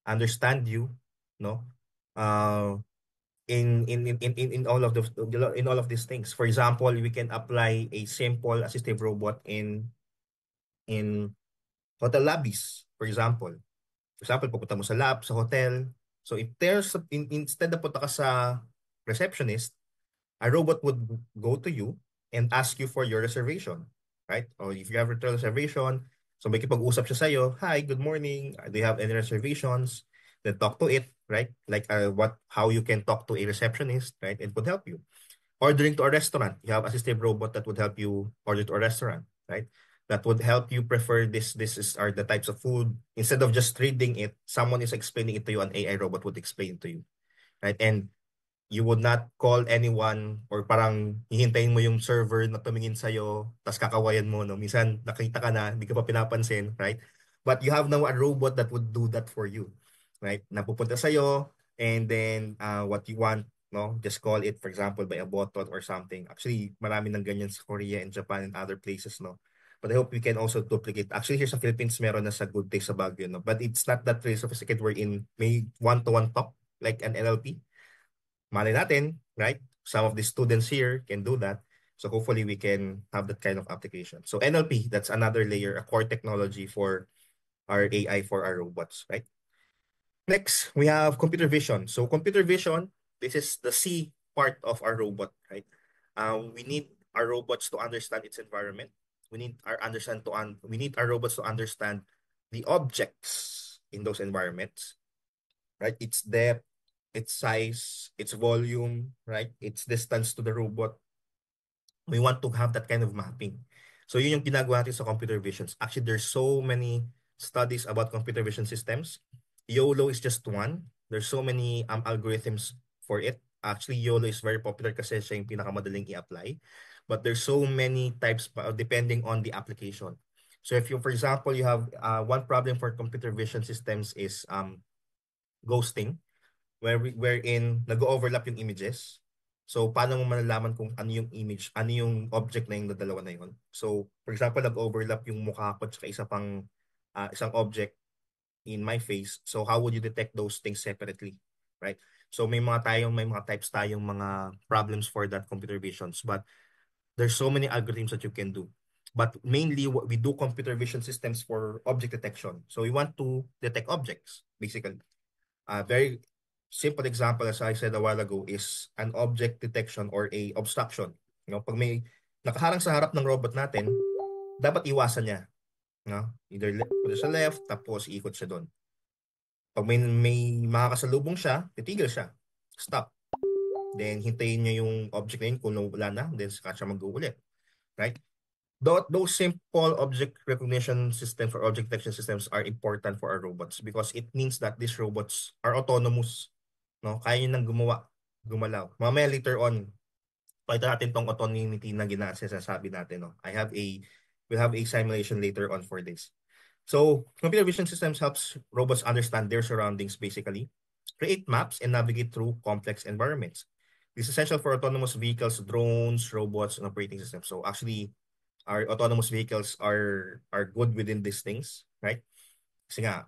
understand you, no? Uh, in all of these things. For example, we can apply a simple assistive robot in hotel lobbies, for example. For example, pupunta mo sa hotel. So if instead na punta ka sa receptionist, a robot would go to you and ask you for your reservation, right? Or if you have a reservation, so may kipag-usap siya sa'yo, hi, good morning, do you have any reservations? Then talk to it, right? Like how you can talk to a receptionist, right? It would help you. Ordering to a restaurant, you have assistive robot that would help you order to a restaurant, right? That would help you prefer are the types of food. Instead of just reading it, someone is explaining it to you, an AI robot would explain it to you, right? And you would not call anyone or parang hihintayin mo yung server na tumingin sa'yo, tas kakawayan mo, no? Minsan nakita ka na, hindi ka pa pinapansin, right? But you have now a robot that would do that for you, right? Napupunta sa'yo, and then what you want, no? Just call it, for example, by a button or something. Actually, marami ng ganyan sa Korea and Japan and other places, no? But I hope we can also duplicate. Actually, here sa Philippines, meron na sa Good Day sa Baguio, no? But it's not that really sophisticated wherein may one-to-one talk, like an NLP. Malay natin, right? Some of the students here can do that. So hopefully we can have that kind of application. So NLP, that's another layer, a core technology for our AI for our robots, right? Next, we have computer vision. So computer vision, this is the C part of our robot, right? We need our robots to understand its environment. we need our robots to understand the objects in those environments, right? Its depth, its size, its volume, right? Its distance to the robot. We want to have that kind of mapping. So yun yung ginagawa natin sa computer visions. Actually, there's so many studies about computer vision systems. YOLO is just one. There's so many algorithms for it. Actually, YOLO is very popular kasi siya yung pinakamadaling i-apply. But there's so many types depending on the application. So if you, for example, you have one problem for computer vision systems is ghosting, wherein nag-overlap yung images. So, paano mo malalaman kung ano yung image, ano yung object na yung dalawa na yun? So, for example, nag-overlap yung mukha ko at isa pang isang object in my face. So, how would you detect those things separately? Right? So, may mga types tayong mga problems for that computer visions. But there's so many algorithms that you can do. But mainly, we do computer vision systems for object detection. So, we want to detect objects, basically. Very simple example, as I said a while ago, is an object detection or a obstruction. Pag may nakaharang sa harap ng robot natin, dapat iwasan niya. Either punta sa left, tapos ikot siya doon. Pag may makakasalubong siya, titigil siya. Stop. Then, hintayin niya yung object na yun kung wala na, then saka siya mag-uulit. Right? Those simple object recognition systems or object detection systems are important for our robots because it means that these robots are autonomous. No? Kaya nyo nang gumalaw. Mamaya later on, pakita natin tong autonomy na sinasabi natin. No? We'll have a simulation later on for this. So, computer vision systems helps robots understand their surroundings basically, create maps, and navigate through complex environments. This is essential for autonomous vehicles, drones, robots, and operating systems. So actually, our autonomous vehicles are good within these things, right? Kasi nga,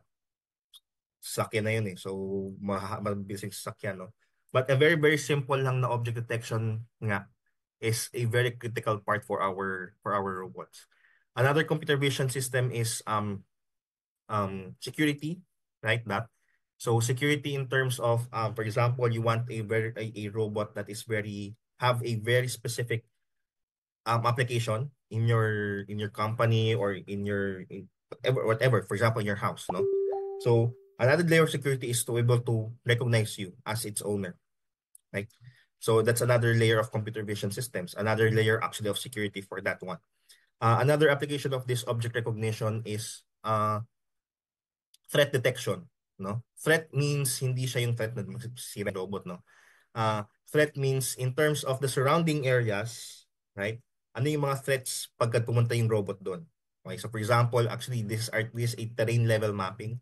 sasakyan na yun eh. So, mabilis yung sasakyan, no? But a very, very simple lang na object detection nga is a very critical part for our robots. Another computer vision system is security, right? So security in terms of, for example, you want a robot that is have a very specific application in your company or whatever, for example, in your house, no? So another layer of security is to be able to recognize you as its owner, right? So that's another layer of computer vision systems, another layer actually of security for that one. Another application of this object recognition is threat detection, no? Threat means hindi siya yung threat na magsisira yung robot, no? Threat means in terms of the surrounding areas, right? Ano yung mga threats pagka pumunta yung robot doon? Okay, so for example, actually this is a terrain level mapping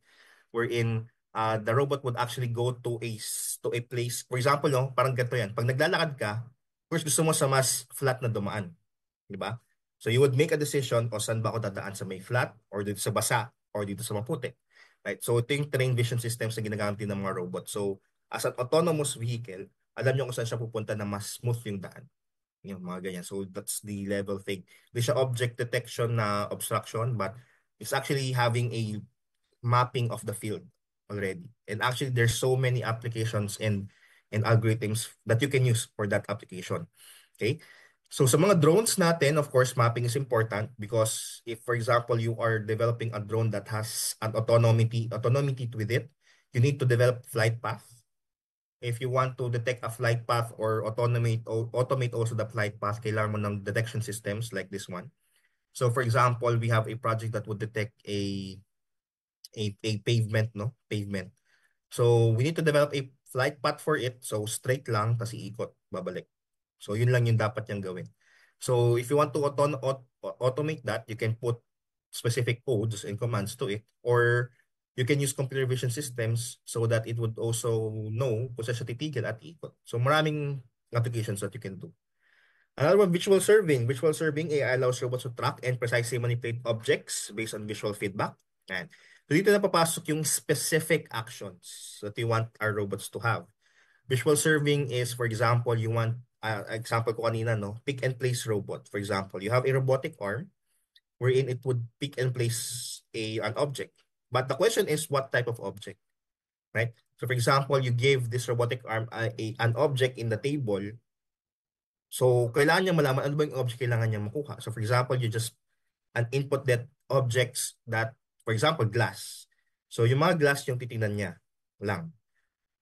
wherein the robot would actually go to a place. For example, no, parang ganito yan. Pag naglalakad ka, first gusto mo sa mas flat na dumaan, di ba? So you would make a decision o saan ba ako dadaan, sa may flat or dito sa basa or dito sa maputi. Right? So ito yung terrain vision systems na ginagamit din ng mga robot. So as an autonomous vehicle, alam nyo kung saan siya pupunta na mas smooth yung daan. Yung mga ganyan. So that's the level thing. Hindi siya object detection na obstruction, but it's actually having a mapping of the field already. And actually, there's so many applications and algorithms that you can use for that application. Okay? So sa mga drones natin, of course, mapping is important because if, for example, you are developing a drone that has an autonomy with it, you need to develop flight path. If you want to detect a flight path or automate also the flight path, kailangan mo ng detection systems like this one. So for example, we have a project that would detect a pavement, no? Pavement. So we need to develop a flight path for it. So straight lang, tapos iikot, babalik. So yun lang yung dapat niyang gawin. So if you want to automate that, you can put specific codes and commands to it, or you can use computer vision systems so that it would also know kung saan siya titigil at ikot. So maraming applications that you can do. Another one, visual serving. Visual serving, AI allows robots to track and precisely manipulate objects based on visual feedback. And so dito na papasok yung specific actions that you want our robots to have. Visual serving is, for example, you want, example ko kanina, no? Pick and place robot. For example, you have a robotic arm wherein it would pick and place an object. But the question is, what type of object, right? So for example, you give this robotic arm an object in the table. So, kailangan niya malaman ano ba yung object kailangan niya makuha. So, for example, you just an input that objects that, for example, glass. So yung mga glass yung titingnan niya lang.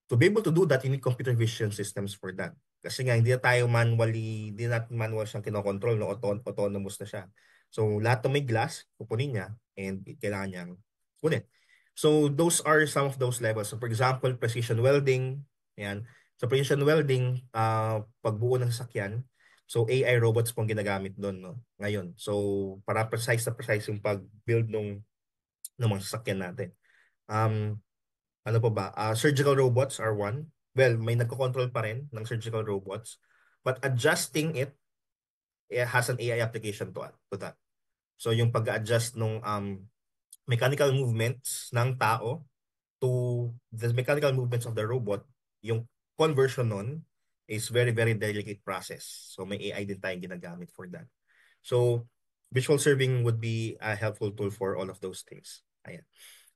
To be able to do that, you need computer vision systems for that. Kasi nga, hindi natin manual siyang kinokontrol, no? Autonomous na siya. So, lahat ng may glass, kukunin niya, and kailangan niyang kunin. So, those are some of those levels. So, for example, precision welding, yan. So, precision welding, pagbuo ng sasakyan, so AI robots pong ginagamit doon, no? Ngayon. So, para precise yung pag-build ng mga sasakyan natin. Um, ano pa ba? Surgical robots are one. Well, may nagko-control pa rin ng surgical robots. But adjusting it has an AI application to that. So yung pag-adjust ng mechanical movements ng tao to the mechanical movements of the robot, yung conversion nun is very, very delicate process. So may AI din tayong ginagamit for that. So visual serving would be a helpful tool for all of those things. Ayan.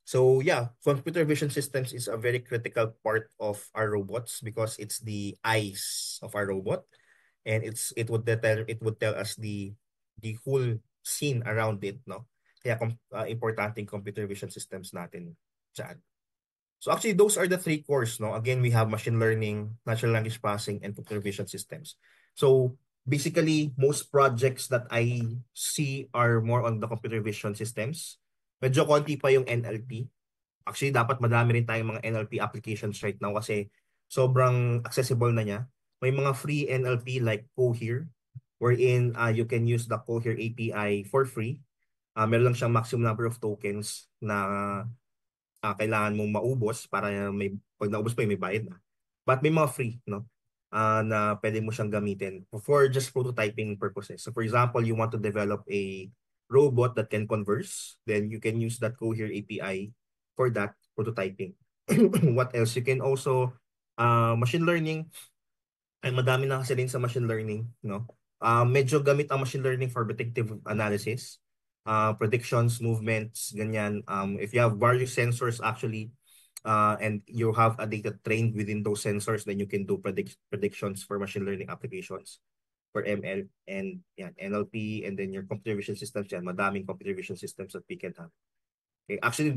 So yeah, computer vision systems is a very critical part of our robots because it's the eyes of our robot, and it would tell us the whole scene around it, no? Kaya importante yung computer vision systems natin dyan. So actually, those are the three cores, no? Again, we have machine learning, natural language processing, and computer vision systems. So basically, most projects that I see are more on the computer vision systems. Medyo konti pa yung NLP. Actually, dapat madami rin tayong mga NLP applications right now kasi sobrang accessible na niya. May mga free NLP like Cohere, wherein you can use the Cohere API for free. Meron lang siyang maximum number of tokens na kailangan mong maubos para pag naubos pa may bayad na. But may mga free, no? Na pwede mo siyang gamitin for just prototyping purposes. So for example, you want to develop a robot that can converse, then you can use that Cohere API for that prototyping. What else? You can also machine learning, ay madami na kasi rin sa machine learning, no? Medyo gamit ang machine learning for predictive analysis, predictions, movements, ganyan. If you have various sensors actually, and you have a data trained within those sensors, then you can do predictions for machine learning applications for ML and yan, NLP, and then your computer vision systems yan. Madaming computer vision systems that we can have. Okay. Actually,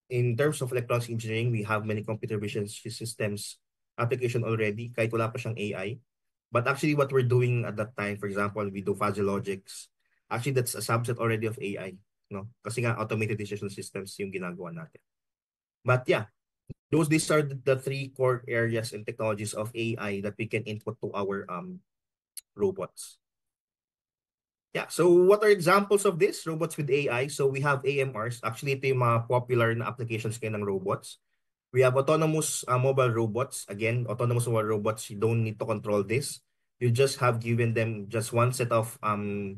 in terms of electronics engineering, we have many computer vision systems application already, kahit wala pa siyang AI. But actually, what we're doing at that time, for example, we do fuzzy logics. Actually, that's a subset already of AI, no? Kasi nga, automated decision systems yung ginagawa natin. But yeah, these are the three core areas and technologies of AI that we can input to our robots. Yeah, so what are examples of this? Robots with AI. So we have AMRs. Actually, ito yung mga popular na applications kayo ng robots. We have autonomous mobile robots. Again, autonomous mobile robots, you don't need to control this. You just have given them just one set of um,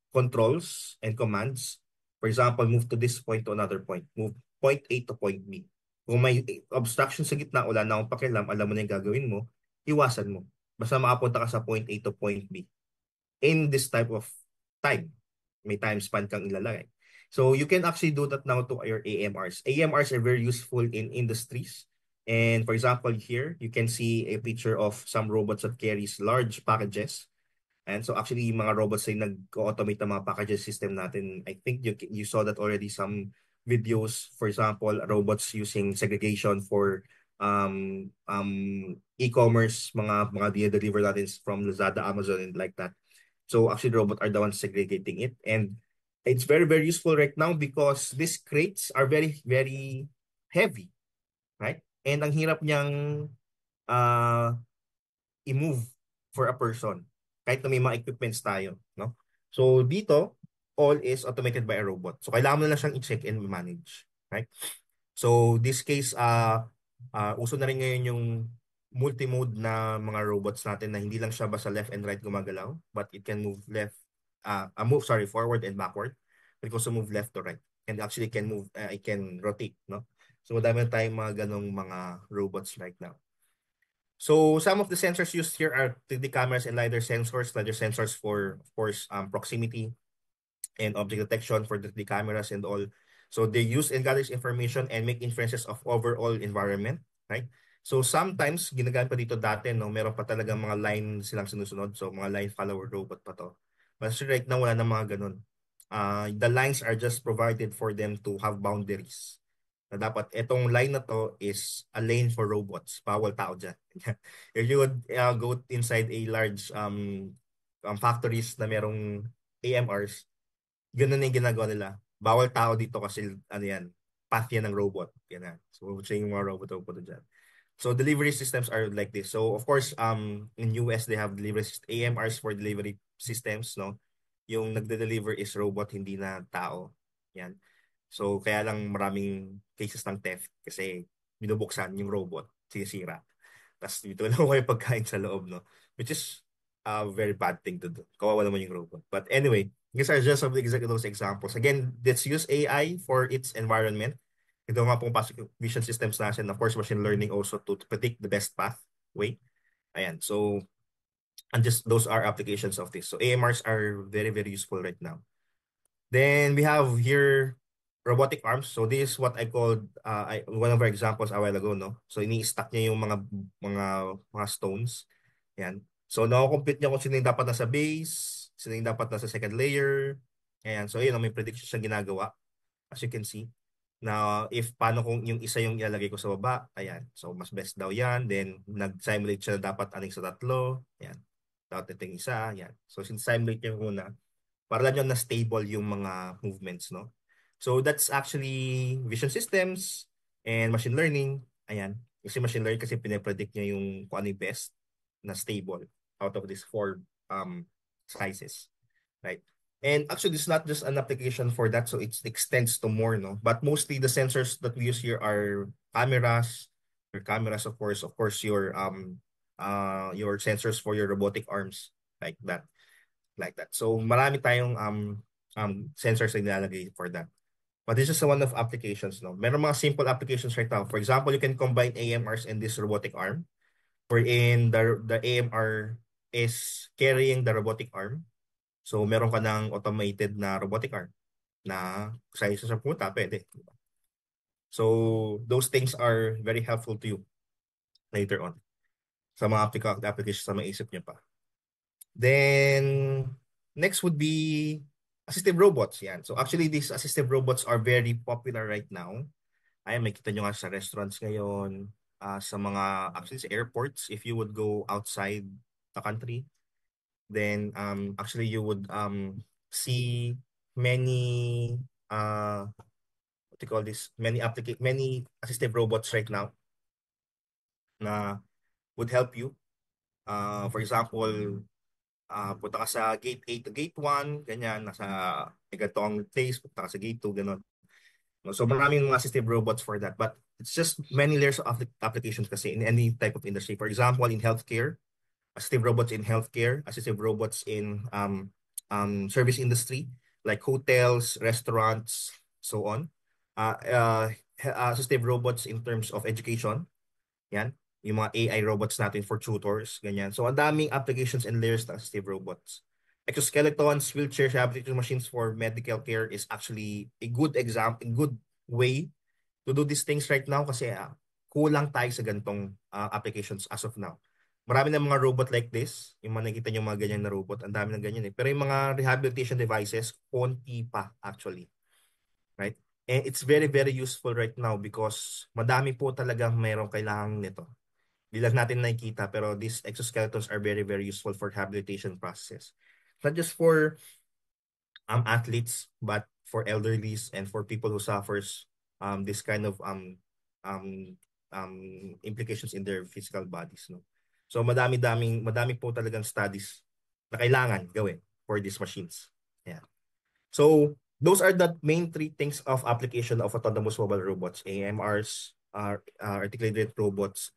controls and commands. For example, move to this point to another point. Move point A to point B. Kung may obstruction sa gitna, wala na akong pakialam, alam mo na yung gagawin mo, iwasan mo. Basta makapunta ka sa point A to point B in this type of time. May time span kang ilalagay. So you can actually do that now to your AMRs. AMRs are very useful in industries. And for example, here, you can see a picture of some robots that carries large packages. And so actually, yung mga robots ay nag-automate ng mga packages system natin. I think you saw that already some videos. For example, robots using segregation for e-commerce, mga deliver natin from Lazada, Amazon, and like that. So actually, the robot are the ones segregating it. And it's very, very useful right now because these crates are very, very heavy, right? And ang hirap niyang uh, i-move for a person kahit na may mga equipments tayo, no? So dito, all is automated by a robot. So kailangan mo na lang siyang i-check and manage, right? So this case, uso na rin ngayon yung multi-mode na mga robots natin na hindi lang siya basta left and right gumagalaw, but it can move forward and backward. It can also move left to right. And actually it can rotate, no? So madami na tayong mga ganong mga robots right now. So some of the sensors used here are 3D cameras and LiDAR sensors. LiDAR sensors for, of course, proximity and object detection for 3D cameras and all. So they use and gather information and make inferences of overall environment, right? So sometimes, ginagamit pa dito dati, no, meron pa talagang mga line silang sinusunod. So mga line follower robot pa to. But right now, wala na mga ganun. The lines are just provided for them to have boundaries. Na dapat itong line na to is a lane for robots. Bawal tao dyan. If you would go inside a large factories na merong AMRs, ganun na yung ginagawa nila. Bawal tao dito kasi ano yan, path yan ng robot. Yan na. So, siya yung mga robot dyan. So delivery systems are like this. So of course, in US they have AMRs for delivery systems, no? Yung nagde-deliver is robot, hindi na tao. Yan. So kaya lang maraming cases ng theft kasi binubuksan yung robot, sinisira. Tapos dito lang kayo pagkain sa loob, no? Which is a very bad thing to do. Kawawa naman yung robot. But anyway, these are just some of those examples. Again, let's use AI for its environment. Ito nga pong pasok yung vision systems natin. Of course, machine learning also to predict the best pathway. Ayan. So, and just those are applications of this. So, AMRs are very, very useful right now. Then we have here robotic arms. So this is what I called one of our examples a while ago, no? So ini-stack niya yung mga stones. Yan. So na-compute niya kung sino yung dapat nasa base, sino yung dapat nasa second layer. Ayan. So yun, may prediction siyang ginagawa. As you can see. Na if paano kung yung isa yung ilalagay ko sa baba, ayan. So mas best daw yan. Then nag-simulate siya na dapat aning sa tatlo. Ayan. Dapat ito yung isa. Ayan. So since simulate niya muna, para lang yun na stable yung mga movements, no? So that's actually vision systems and machine learning. Ayan. Kasi machine learning kasi pinapredict niya yung kung ano yung best na stable out of these four sizes. Right? And actually, it's not just an application for that, so it extends to more, no? But mostly the sensors that we use here are cameras, of course, your sensors for your robotic arms, like that. So marami tayong sensors na nilalagay for that. But this is one of applications, no? Meron mga simple applications right now. For example, you can combine AMRs and this robotic arm, wherein the AMR is carrying the robotic arm. So meron ka ng automated na robotic arm na sa isa sa pumunta, pwede. So those things are very helpful to you later on sa mga applications na maisip niyo pa. Then, next would be assistive robots. Yan. So actually, these assistive robots are very popular right now. Ayan, makita nyo nga sa restaurants ngayon, sa mga, actually sa airports, if you would go outside the country, then actually you would see many, what do you call this, many assistive robots right now na would help you. For example, punta ka sa gate 8 to gate 1, ganyan, nasa ganitong place, punta ka sa gate 2, gano'n. So maraming mga assistive robots for that. But it's just many layers of applications kasi in any type of industry. For example, in healthcare, assistive robots in healthcare, assistive robots in service industry, like hotels, restaurants, so on. Assistive robots in terms of education, yan. Yung mga AI robots natin for tutors, ganyan. So, ang daming applications and layers ng assistive robots. Exoskeletons, wheelchair rehabilitation machines for medical care is actually a good example, a good way to do these things right now kasi kulang tayo sa ganitong applications as of now. Marami na mga robot like this, yung mga nakita nyo mga ganyan na robot, ang dami ng ganyan eh. Pero yung mga rehabilitation devices, konti pa actually. Right? And it's very, very useful right now because madami po talagang mayroong kailangan nito. Di lang natin nakikita pero these exoskeletons are very, very useful for rehabilitation processes. Not just for athletes, but for elderlies and for people who suffers this kind of implications in their physical bodies. No? So madami po talagang studies na kailangan gawin for these machines. Yeah. So those are the main three things of application of autonomous mobile robots, AMRs, articulated robots,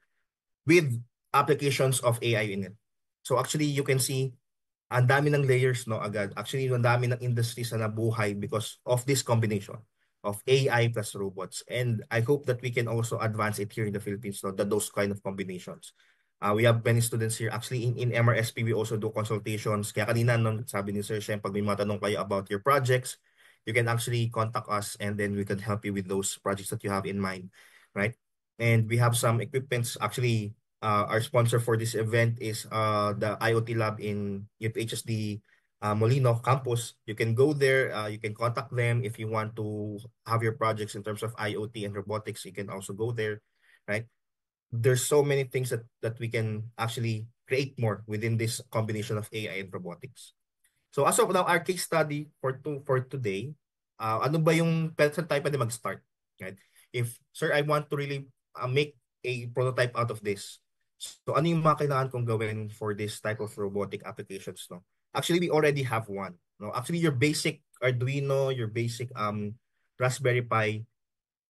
with applications of AI in it. So actually, you can see ang dami ng layers no agad. Actually, ang dami ng industries na nabuhay because of this combination of AI plus robots. And I hope that we can also advance it here in the Philippines, no, that those kind of combinations. We have many students here. Actually, in MRSP, we also do consultations. Kaya kanina, no, sabi ni Sir Shem, pag may matanong kayo about your projects, you can actually contact us and then we can help you with those projects that you have in mind, right? And we have some equipments. Actually, our sponsor for this event is the IoT Lab in UPHSD Molino campus. You can go there. You can contact them if you want to have your projects in terms of IoT and robotics. You can also go there, right? There's so many things that we can actually create more within this combination of AI and robotics. So as of now, our case study for today, ano ba yung saan tayo pwede mag-start? Right? If, sir, I want to really make a prototype out of this. So ano yung mga kailangan kong gawin for this type of robotic applications, no? Actually, we already have one. No? Actually, your basic Arduino, your basic Raspberry Pi,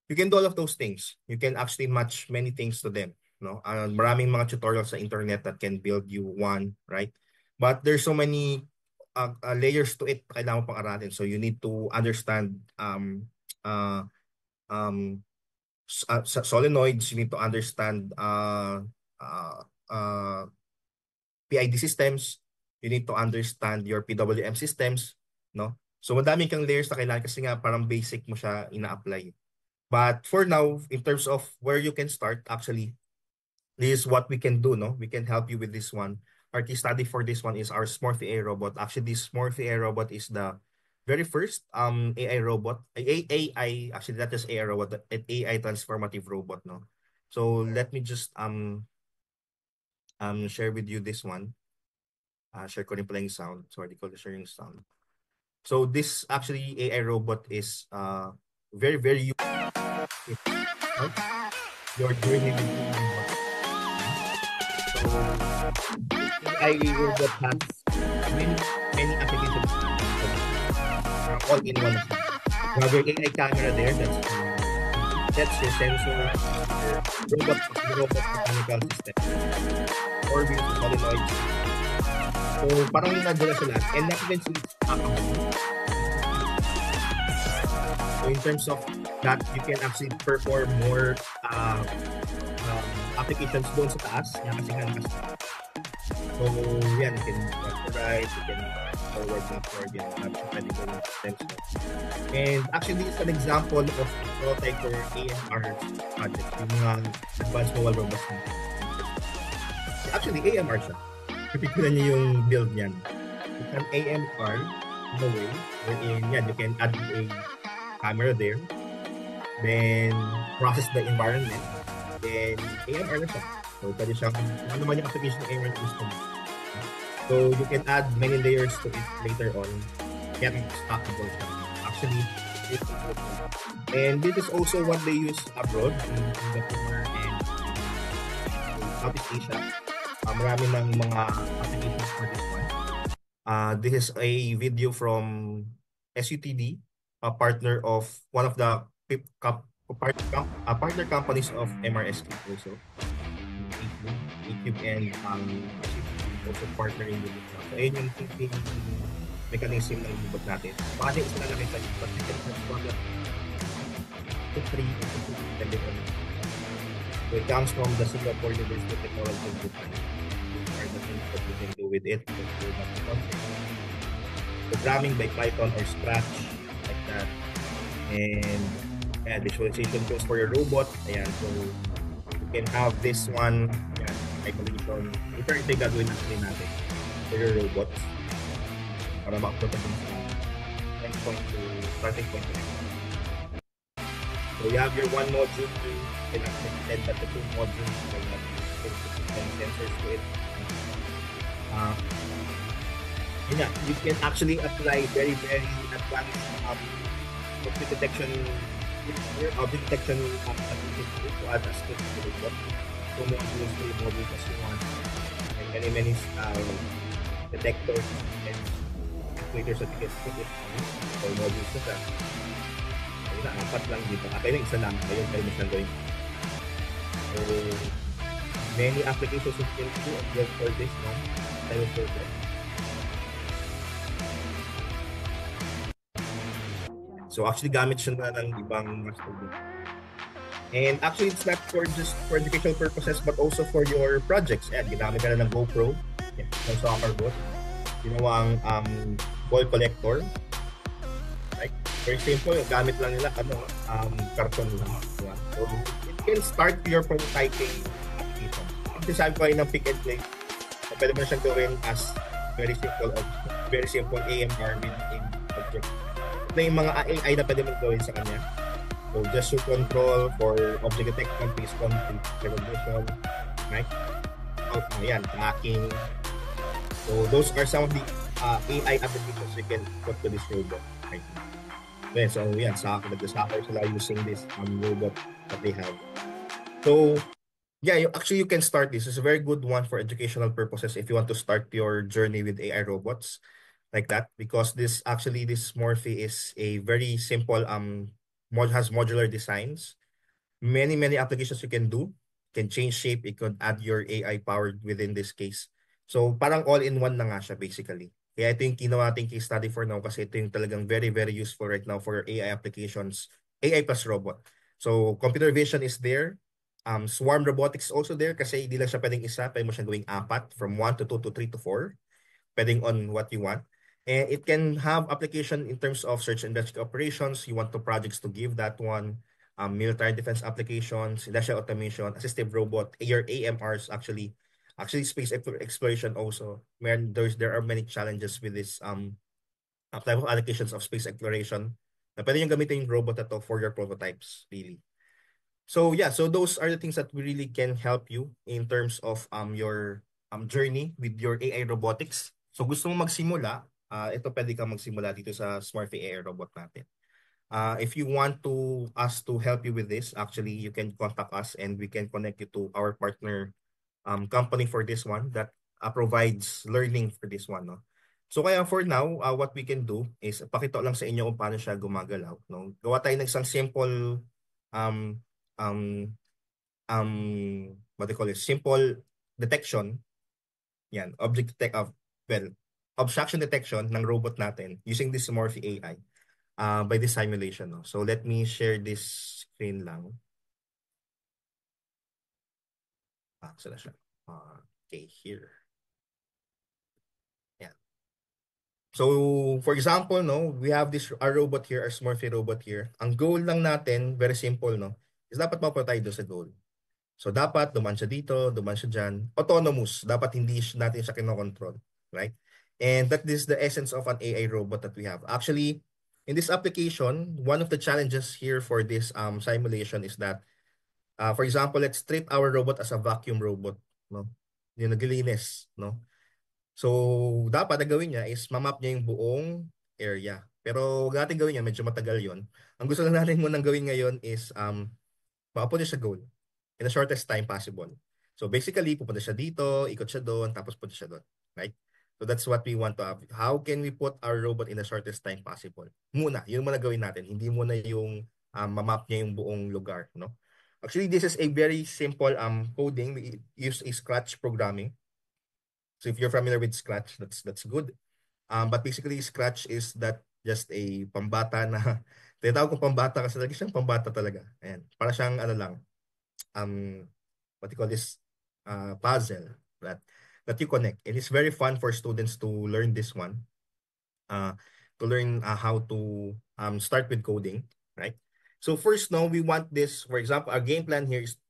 you can do all of those things. You can actually match many things to them. No? Maraming mga tutorials sa internet that can build you one, right? But there's so many layers to it kailangan mo pang aralin. So you need to understand uh, solenoids, you need to understand uh, uh, PID systems, you need to understand your PWM systems, no? So madaming kang layers na kailangan kasi nga parang basic mo siya ina-apply. But for now, in terms of where you can start, actually, this is what we can do, no? We can help you with this one. Our case study for this one is our Smurfy AI robot. Actually, this Smurfy AI robot is the very first AI robot. AI, actually, not just AI robot, an AI transformative robot, no? So let me just share with you this one. Share ko rin pala yung sound. Sorry, ko sharing sound. So this actually AI robot is very, very useful. You're doing it. AI robot has many applications. All in one. You have your AI camera there. That's your sensor, your robot mechanical system, or with solenoids. So parang nandiyan na sila. And not even so in terms of that, you can actually perform more applications doon sa taas. Yan kasi nga so yan, you can right, you can forward, backward, yan. Pwede ko yung sensor. And actually, this is an example of prototype for AMR project. Yung mga advanced mobile robots. Actually, AMR siya. Pipikulan niyo yung build niyan. It's an AMR in a way, wherein yan, you can add a camera there, then process the environment, then AMR na siya. So, pwede siyang, ano naman yung application ng AMR gusto mo. So, you can add many layers to it later on. Kaya stackable siya. Actually, and this is also what they use abroad in Singapore and Southeast Asia. Marami ng mga applications for this one. This is a video from SUTD, a partner of one of the partner companies of MRSK also. YouTube and also partnering with it. So, ayun yung thinking mechanism ng robot natin. Baka isa na nakita nyo, but you can have the three so it comes from the Singapore University of Technology and Japan. These are the things that you can do with it. Programming by Python or Scratch, like that. And visualization tools for your robot. Ayan, so you can have this one, calculation. Ito yung gagawin natin for your robots para makapunta sa endpoint to starting point. So you have your one module, and then the two modules, and sensors to it. You can actually apply very, very advanced object detection to add as to the robot. So modules to the modules as you want, and many detectors and actuators that you can put it on. So modules na siya. Ayun na, 4 lang dito. At ayun, isa lang. Ayun, kayo mas lang gawin. So, many applications you can do for this one. Tayo for that. So actually, gamit siya na ng ibang master book. And actually, it's not for just for educational purposes, but also for your projects. Ayan, ginamit ka na ng GoPro, ng soccer ball, ginawang ball collector. Right? Very simple, gamit lang nila, karton lang. Diba? So, it can start your prototyping application. Actually, sabi ko ng pick and play, pwede mo na siyang gawin as very simple object. very simple AMR with a object. Ito yung mga AI na pwede mong gawin sa kanya. So gesture control for object detection, face conflict, recognition, right? Ayan, tracking. So those are some of the AI applications you can put to this robot right now. Then, so yan, nag-soccer sila using this robot that they have. So yeah, actually you can start this. It's a very good one for educational purposes if you want to start your journey with AI robots like that, because this Morphe is a very simple has modular designs, many applications you can do. Can change shape, you could add your AI powered within this case. So parang all-in-one na nga siya basically. Kaya ito yung ginawa nating case study for now kasi ito yung talagang very useful right now for AI applications, AI plus robot. So computer vision is there. Swarm robotics also there kasi hindi lang siya pwedeng isa, pwede mo siyang gawing apat from 1 to 2 to 3 to 4 depending on what you want. And it can have application in terms of search and rescue operations. You want to projects to give that one, military defense applications, industrial automation, assistive robot, your AMRs actually space exploration also. There are many challenges with this type of allocations of space exploration. Na pwede yung gamitin yung robot na to for your prototypes, really. So yeah, so those are the things that we really can help you in terms of your journey with your AI robotics. So gusto mo magsimula, ito pwede kang magsimula dito sa Smurfy AI robot natin. If you want to us to help you with this, actually you can contact us and we can connect you to our partner company for this one that provides learning for this one, no. So kaya for now, what we can do is pakita lang sa inyo kung paano siya gumagalaw, no. Gawa tayo ng isang simple um um what they call it, simple detection. Yan, object detect of well, obstruction detection ng robot natin using this Morphe AI by this simulation, no. So let me share this screen lang. Sila siya. Okay, here. Yan. So, for example, no, we have this our robot here, our Smurfy robot here. Ang goal lang natin, very simple, no, is dapat mapunta tayo doon sa goal. So, dapat duman siya dito, duman siya dyan. Autonomous. Dapat hindi natin siya kinokontrol. Right? And that is the essence of an AI robot that we have. Actually, in this application, one of the challenges here for this simulation is that, for example, let's treat our robot as a vacuum robot. No? Yung naglilinis. No? So, dapat na gawin niya is mamap niya yung buong area. Pero huwag natin gawin niya, medyo matagal yon. Ang gusto lang natin munang gawin ngayon is makapunta siya sa goal in the shortest time possible. So basically, pupunta siya dito, ikot siya doon, tapos punta siya doon. Right? So that's what we want to have. How can we put our robot in the shortest time possible? Yun muna gawin natin. Hindi muna yung mamap niya yung buong lugar. No? Actually, this is a very simple coding. We use a Scratch programming. So if you're familiar with Scratch, that's good. But basically, Scratch is that just a pambata na tinatawag kong pambata kasi lagi siyang pambata talaga. Ayan. Para siyang ano lang, um, what you call this, puzzle that you connect. And it's very fun for students to learn this one, uh, to learn how to start with coding, right? So first, no, we want this. For example, our game plan here is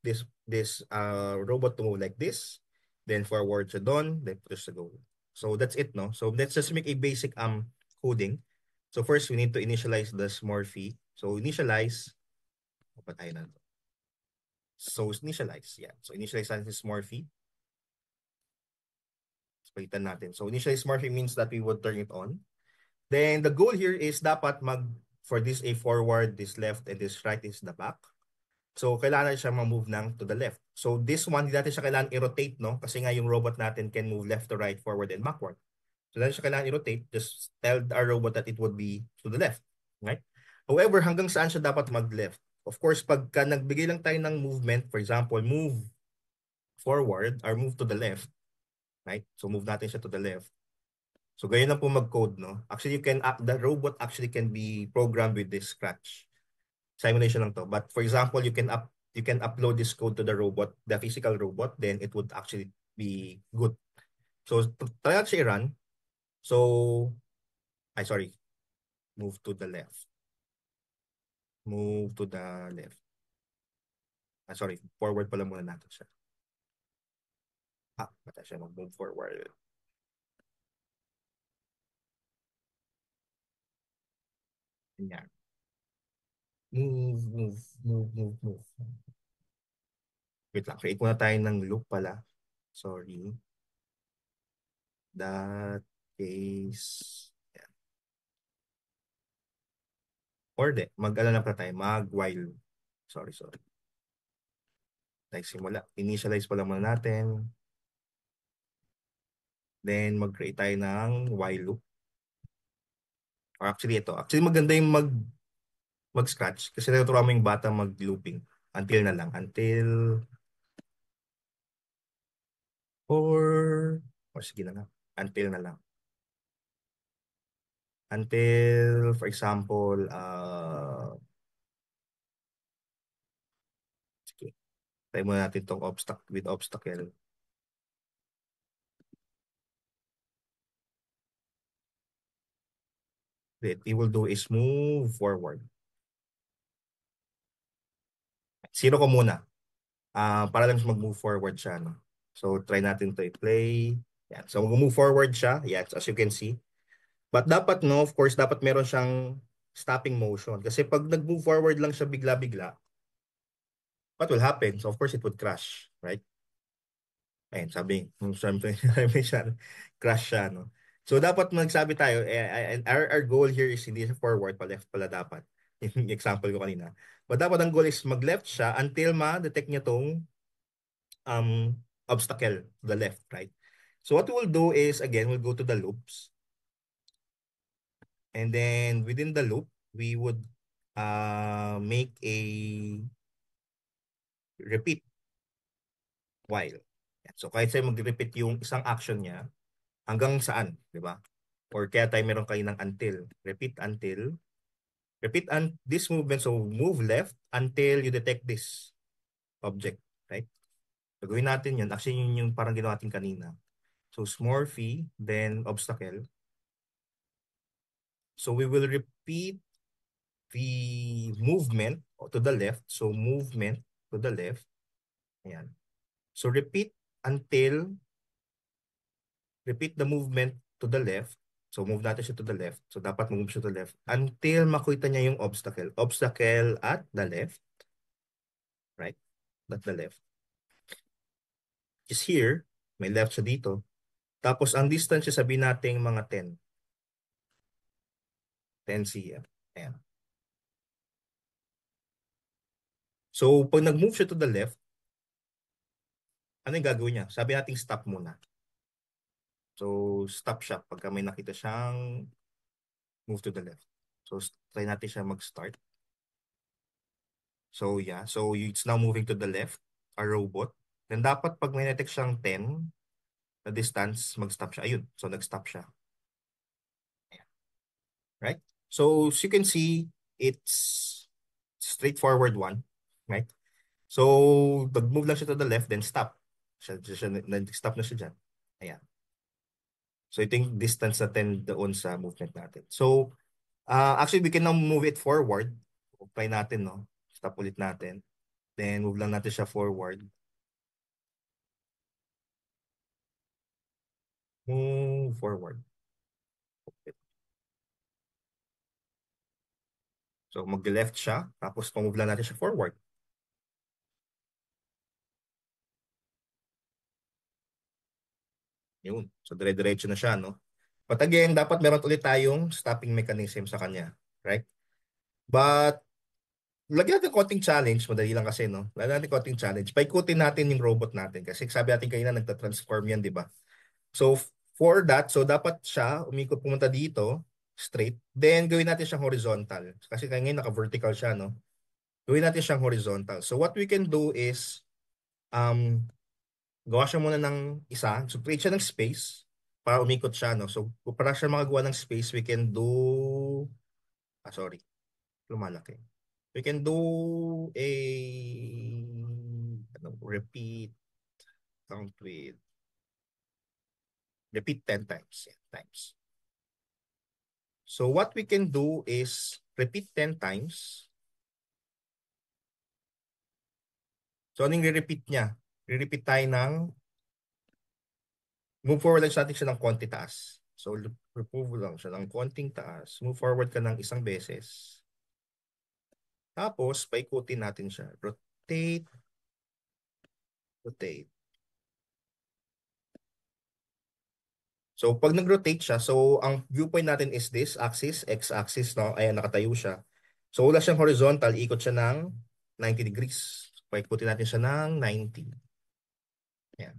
this robot to move like this, then forward to doon, then push to go. So that's it, no. So let's just make a basic coding. So first, we need to initialize the Smurfy. So initialize, pa tayo na to. So initialize, yeah. So initialize natin si Smurfy. Palitan natin. So initialize Smurfy means that we would turn it on. Then the goal here is dapat for this a forward, this left, and this right is the back. So kailangan siya ma-move ng to the left. So this one, hindi natin siya kailangan i-rotate, no? Kasi nga yung robot natin can move left to right, forward, and backward. So natin siya kailangan i-rotate. Just tell our robot that it would be to the left. Right? However, hanggang saan siya dapat mag-left? Of course, pagka nagbigay lang tayo ng movement, for example, move forward or move to the left, right? So move natin siya to the left. So ganyan lang po mag-code, no? Actually, the robot actually can be programmed with this Scratch. Simulation lang to. But for example, you can upload this code to the robot, the physical robot, then it would actually be good. So try out siya i-run. So, sorry. Move to the left. Move to the left. Sorry, forward pala muna natin siya. Bata siya mag-move forward. Yan. Move, move, move, move, move. Wait lang, create muna tayo ng loop pala. Sorry. That case. Yan. Or de, mag-ano na pa tayo, mag-while. Sorry, sorry. Tayo simula. Initialize pala muna natin. Then, mag-create tayo ng while loop. Or actually, ito. Actually, maganda yung mag-scratch kasi natuturuan mo yung bata mag-looping. Until na lang. Until, or sige na nga. Until na lang. Until, for example, sige, try muna natin itong obstacle with obstacle. What we will do is move forward. Zero ko muna. Para lang mag-move forward siya. No? So, try natin to i-play. Yan. So, mag-move forward siya. Yan, as you can see. But dapat, no, of course, dapat meron siyang stopping motion. Kasi pag nag-move forward lang siya bigla-bigla, what will happen? So, of course, it would crash. Right? Ayun, sabi siya, crash siya, no? So, dapat magsabi tayo, our goal here is hindi siya forward, pa left pala dapat. Yung example ko kanina. But dapat ang goal is mag-left siya until ma-detect niya tong obstacle to the left, right? So, what we'll do is, again, we'll go to the loops. And then, within the loop, we would make a repeat while. So, kahit sa'yo mag-repeat yung isang action niya, hanggang saan, di ba? Or kaya tayo meron kayo ng until. Repeat this movement. So move left until you detect this object, right? So gawin natin yun. Actually, yun yung parang ginawa natin kanina. So Smurfy, then obstacle. So we will repeat the movement to the left. So movement to the left. Ayan. So repeat the movement to the left. So move natin siya to the left. So dapat move siya to the left until makita niya yung obstacle. Obstacle at the left. Right? At the left. Is here. May left siya dito. Tapos ang distance siya sabihin natin mga 10. 10 cm. Ayan. So pag nag-move siya to the left, ano yung gagawin niya? Sabi natin stop muna. So stop siya pagka may nakita siyang move to the left. So try natin siya mag-start. So yeah, so it's now moving to the left, a robot. Then dapat pag may detect siyang 10 na distance, mag-stop siya. Ayun, so nag-stop siya. Ayan. Right? So as you can see, it's straightforward one. Right? So nag-move lang siya to the left, then stop. Nag-stop na siya dyan. Ayan. So ito yung distance natin doon sa movement natin. So actually, we can now move it forward. Try natin, no? Stop ulit natin. Then move lang natin siya forward. Move forward. So mag-left siya, tapos pamove lang natin siya forward. Yun. So dire-diretso na siya, no? But again, dapat meron ulit tayong stopping mechanism sa kanya. Right? But lagyan natin konting challenge, madali lang kasi, no? Lagyan natin konting challenge. Paikutin natin yung robot natin. Kasi sabi natin kanina, nagta-transform yan, di ba? So, for that, so dapat siya, umikot pumunta dito, straight. Then, gawin natin siyang horizontal. Kasi kaya ngayon, naka-vertical siya, no? Gawin natin siyang horizontal. So, what we can do is, um, gawa siya muna ng isa. So, create siya ng space para umikot siya, no? So, para siya makagawa ng space, we can do, sorry, lumalaki. We can do a repeat count with repeat 10 times. Yeah, times. So what we can do is repeat 10 times. So anong re-repeat niya? Re-repeat tayo ng move forward lang sa atin siya ng konti taas. So Remove lang siya ng konting taas. Move forward ka ng isang beses. Tapos, paikutin natin siya. Rotate, rotate. So, pag nag-rotate siya, so ang viewpoint natin is this axis, x-axis, no? Ayan, nakatayo siya. So, wala siyang horizontal, ikot siya ng 90 degrees. Paikutin natin siya ng 90. Ayan.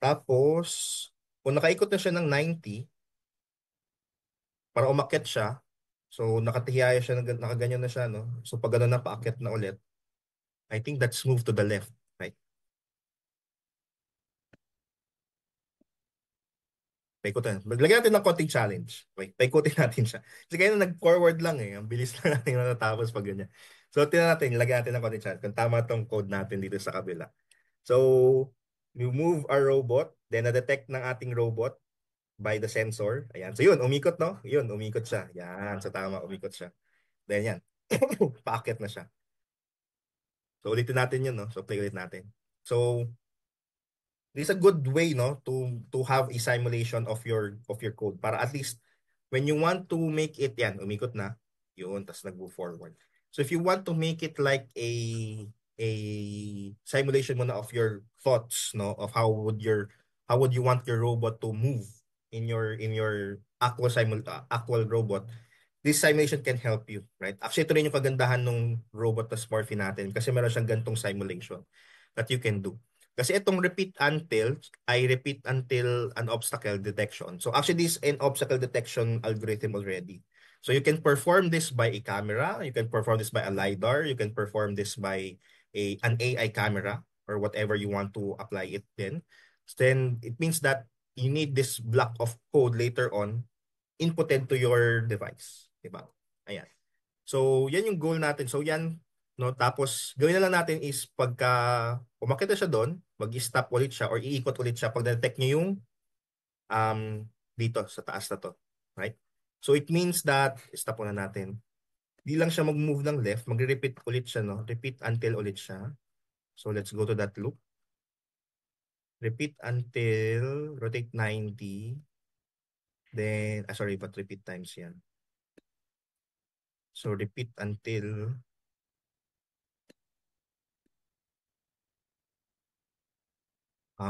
Tapos, kung nakaikot na siya ng 90, para umakyat siya, so nakatihaya siya, nakaganyan na siya, no? So, pag gano'n na, paakyat na ulit, I think that's move to the left, right? Paikutin. Maglagyan natin ng konting challenge. Wait, paikutin natin siya. Kasi kaya na nag-forward lang eh. Ang bilis lang natin matatapos pag ganyan. So, tingnan natin, lagyan natin ng konting challenge kung tama tong code natin dito sa kabila. So, we move our robot, then na-detect ng ating robot by the sensor. Ayan. So, yun, umikot, no? Yun, umikot siya. Yan. So, tama, umikot siya. Then, yan. Paakyat na siya. So, ulitin natin yun, no? So, play ulit natin. So, this is a good way, no, to have a simulation of your code para at least when you want to make it, yan, umikot na, yun, tas nag-move forward. So if you want to make it like a simulation mo na of your thoughts, no, of how would you want your robot to move in your actual robot, this simulation can help you, right? Actually, ito rin yung kagandahan ng robot na Smurfy natin kasi meron siyang gantong simulation that you can do. Kasi itong repeat until an obstacle detection. So actually, this is an obstacle detection algorithm already. So you can perform this by a camera, you can perform this by a LiDAR, you can perform this by an AI camera or whatever you want to apply it then. Then it means that you need this block of code later on inputted to your device. Diba? Ayan. So, yan yung goal natin. So, yan, no? Tapos, gawin na lang natin is pagka umakit na siya doon, mag-stop ulit siya or iikot ulit siya pag na-detect nyo yung um, dito sa taas na to. Right? So, it means that, stop muna natin. Di lang siya mag-move ng left, magre-repeat ulit siya, no? Repeat until ulit siya. So, let's go to that loop. Repeat until rotate 90. Then, sorry, but repeat times yan. So, repeat until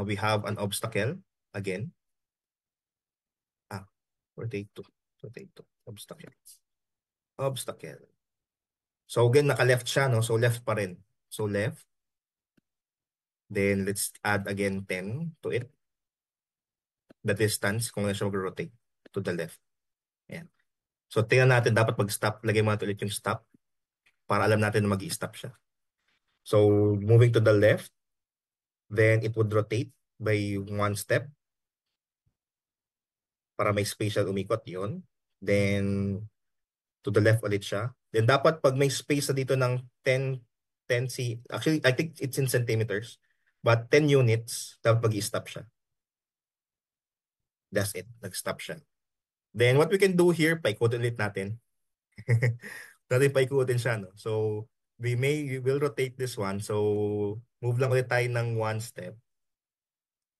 we have an obstacle again. Rotate to. Rotate to. Obstacle. Obstacle. So again, naka-left siya, no? So left pa rin. So left. Then let's add again 10 to it. The distance kung na siya mag-rotate to the left. Ayan. So tingnan natin, dapat mag-stop. Lagay mo natin ulit yung stop para alam natin na mag-i-stop siya. So moving to the left, then it would rotate by one step para may spatial umikot yun. Then to the left ulit siya. Then dapat pag may space na dito ng 10 actually I think it's in centimeters, but 10 units, dapat mag-stop siya. That's it, nag-stop siya. Then what we can do here, paikutin ulit natin. Natin paikutin siya, no? So we will rotate this one. So move lang ulit tayo ng one step.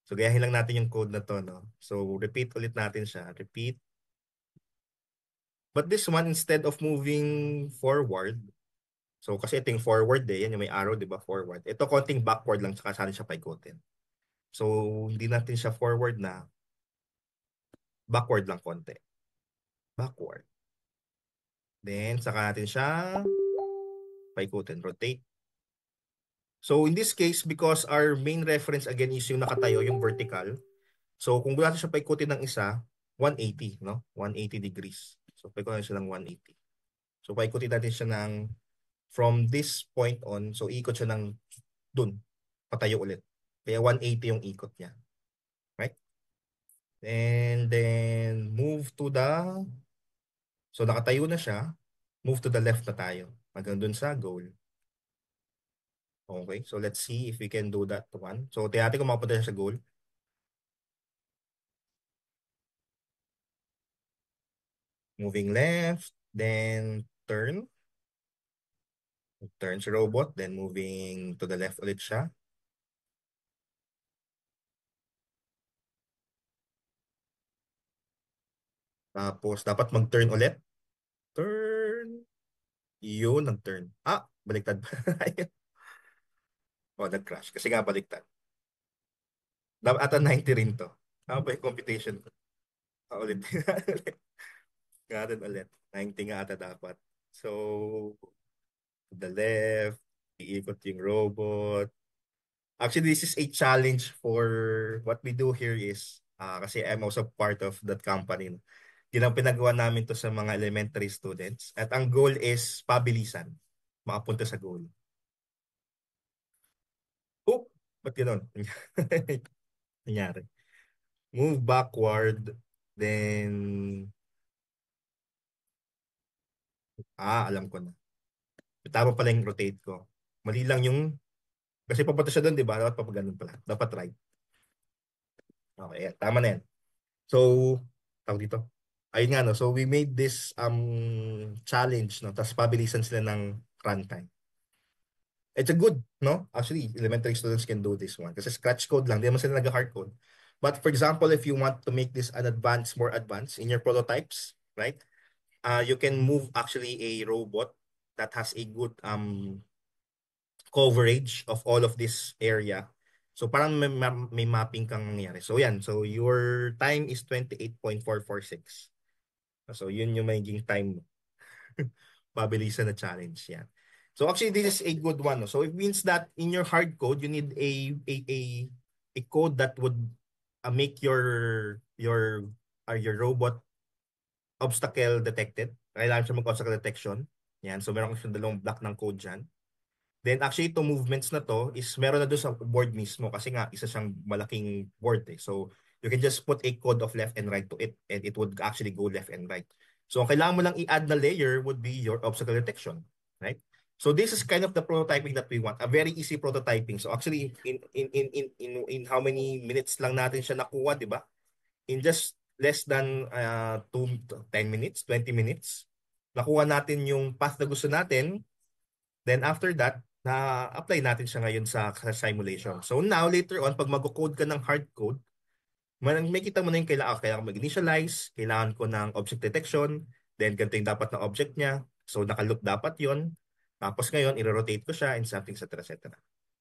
So gayahin lang natin yung code na to, no? So repeat ulit natin siya. Repeat. But this one, instead of moving forward, so kasi ito yung forward yan yung may arrow, di ba, forward. Ito konting backward lang, saka saan siya paikutin. So, hindi natin siya forward na, backward lang konti. Backward. Then, saka natin siya paikutin, rotate. So, in this case, because our main reference again is yung nakatayo, yung vertical. So, kung gusto natin siya paikutin ng isa, 180, no? 180 degrees. So, paikutin siya ng 180. So, paikutin natin siya ng from this point on, so ikot siya ng dun, patayo ulit. Kaya 180 yung ikot niya. Right? And then move to the, so nakatayo na siya, move to the left na tayo. Hanggang dun sa goal. Okay, so let's see if we can do that one. So tiyati kung makapunta siya sa goal. Moving left, then turn. Turn si robot, then moving to the left ulit siya. Tapos, dapat mag-turn ulit. Turn. Yun, nag-turn. Baliktad pa. Nag-crash. Kasi nga, baliktad. Dapat ata 90 rin to. Ba yung computation ko? Ulit. Ganun ulit. 90 nga ata dapat. So, to the left, iikot yung robot. Actually, this is a challenge for what we do here is, kasi I'm also part of that company. No? Yun ang pinagawa namin to sa mga elementary students. At ang goal is pabilisan. Makapunta sa goal. Oh, ba't ganun? Nangyari. Move backward, then, alam ko na. Tama pala yung rotate ko. Mali lang yung, kasi papunta siya doon, di ba? Dapat papaganon pala. Dapat right. Okay, tama na yan. So, tawag dito. Ayun nga, no? So, we made this challenge, no? Tapos pabilisan sila ng runtime. It's a good, no? Actually, elementary students can do this one. Kasi scratch code lang, di naman sila nag-hard code. But for example, if you want to make this an advanced, more advanced in your prototypes, right? You can move actually a robot that has a good coverage of all of this area. So parang may mapping kang nangyari. So yan, so your time is 28.446. So yun yung magiging time mo. Pabilisan na challenge yan. So actually this is a good one. No? So it means that in your hard code, you need a code that would make your robot obstacle detected. Kailangan siya mag-obstacle detection. Yan. So meron ko siyang dalawang block ng code dyan. Then actually itong movements na to is meron na doon sa board mismo kasi nga isa siyang malaking board eh. So you can just put a code of left and right to it and it would actually go left and right. So ang kailangan mo lang i-add na layer would be your obstacle detection, right? So this is kind of the prototyping that we want, a very easy prototyping. So actually in how many minutes lang natin siya nakuha, 'di ba? In just less than 10 minutes, 20 minutes, nakuha natin yung path na gusto natin. Then after that, na-apply natin siya ngayon sa simulation. So now, later on, pag mag-code ka ng hard code, may kita mo na yung kailangan mag-initialize, kailangan ko ng object detection, then ganito yung dapat na object niya. So naka-loop dapat yon. Tapos ngayon, i-rotate ko siya and something, etc. etc.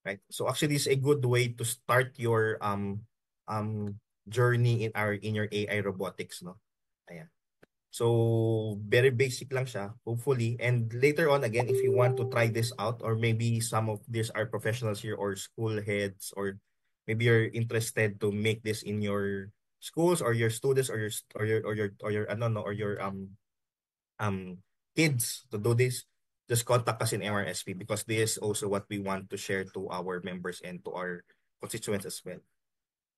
Right? So actually, it's a good way to start your journey in your AI robotics, no? Ayan. So, very basic lang siya, hopefully. And later on, again, if you want to try this out, or maybe some of these are professionals here or school heads, or maybe you're interested to make this in your schools or your students or your ano no or your um kids to do this, just contact us in MRSP because this is also what we want to share to our members and to our constituents as well.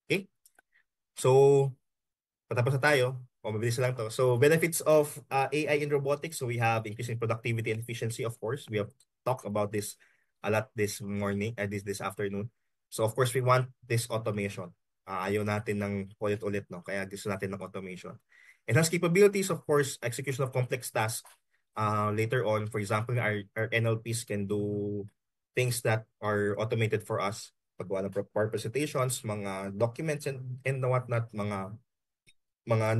Okay? So, patapos na tayo. Mabilis lang to. So, benefits of AI in robotics. So, we have increasing productivity and efficiency, of course. We have talked about this a lot this morning, this afternoon. So, of course, we want this automation. Ayaw natin ng ulit-ulit, no? Kaya gusto natin ng automation. Enhanced capabilities, of course, execution of complex tasks. Later on, for example, our NLPs can do things that are automated for us. Paggawa ng PowerPoint presentations, mga documents and whatnot, mga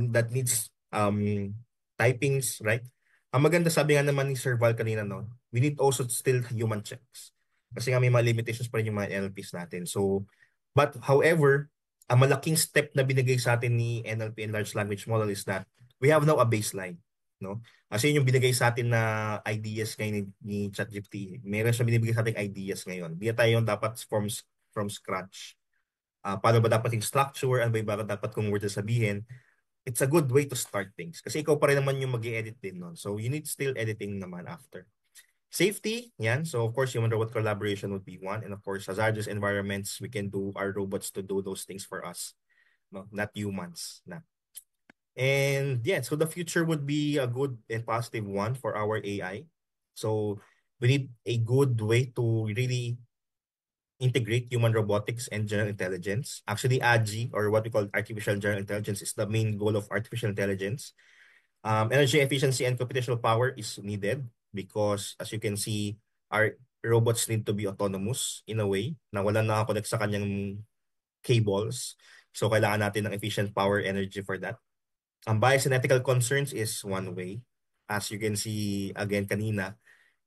that needs typings, right? Ang maganda sabi nga naman ni Sir Val kanina, no, we need also still human checks. Kasi nga may mga limitations pa rin yung mga NLPs natin. So, but however, ang malaking step na binigay sa atin ni NLP and Large Language Model is that we have now a baseline. No? Kasi yung binigay sa atin na ideas ngayon ni ChatGPT, meron siya binibigay sa atin ideas ngayon. Hindi tayo yung dapat from scratch. Paano ba dapat yung structure, ano ba yung dapat kong word sabihin, it's a good way to start things. Kasi ikaw pa rin naman yung mag-i-edit din nun. So you need still editing naman after. Safety, yan. So of course, human-robot collaboration would be one. And of course, hazardous environments, we can do our robots to do those things for us. No? Not humans. Na. And yeah, so the future would be a good and positive one for our AI. So we need a good way to really integrate human robotics and general intelligence. Actually, AGI, or what we call artificial general intelligence, is the main goal of artificial intelligence. Energy efficiency and computational power is needed because, as you can see, our robots need to be autonomous in a way na wala nakakonect sa kanyang cables. So, kailangan natin ng efficient power energy for that. Bias and ethical concerns is one way. As you can see again kanina,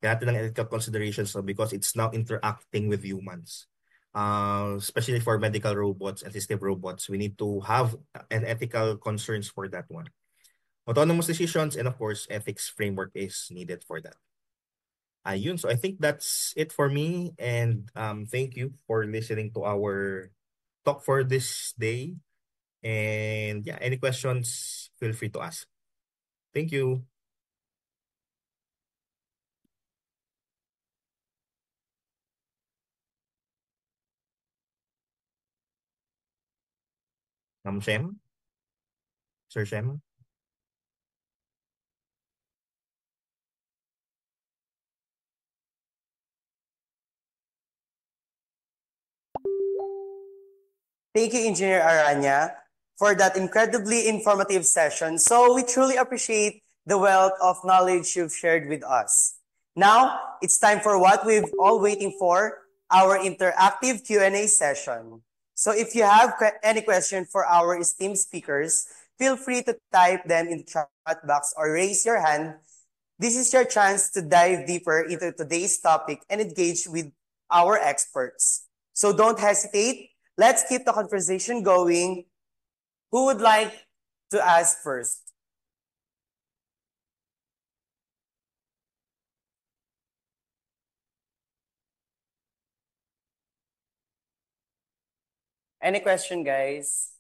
kaya natin ng ethical considerations so because it's now interacting with humans. Especially for medical robots and assistive robots, we need to have an ethical concerns for that one. Autonomous decisions and of course, ethics framework is needed for that. Ayun, so I think that's it for me and thank you for listening to our talk for this day. And yeah, any questions, feel free to ask. Thank you. Shem? Sir Shem? Thank you, Engineer Aranya, for that incredibly informative session. So we truly appreciate the wealth of knowledge you've shared with us. Now, it's time for what we've all waiting for, our interactive Q&A session. So if you have any question for our esteemed speakers, feel free to type them in the chat box or raise your hand. This is your chance to dive deeper into today's topic and engage with our experts. So don't hesitate. Let's keep the conversation going. Who would like to ask first? Any question, guys?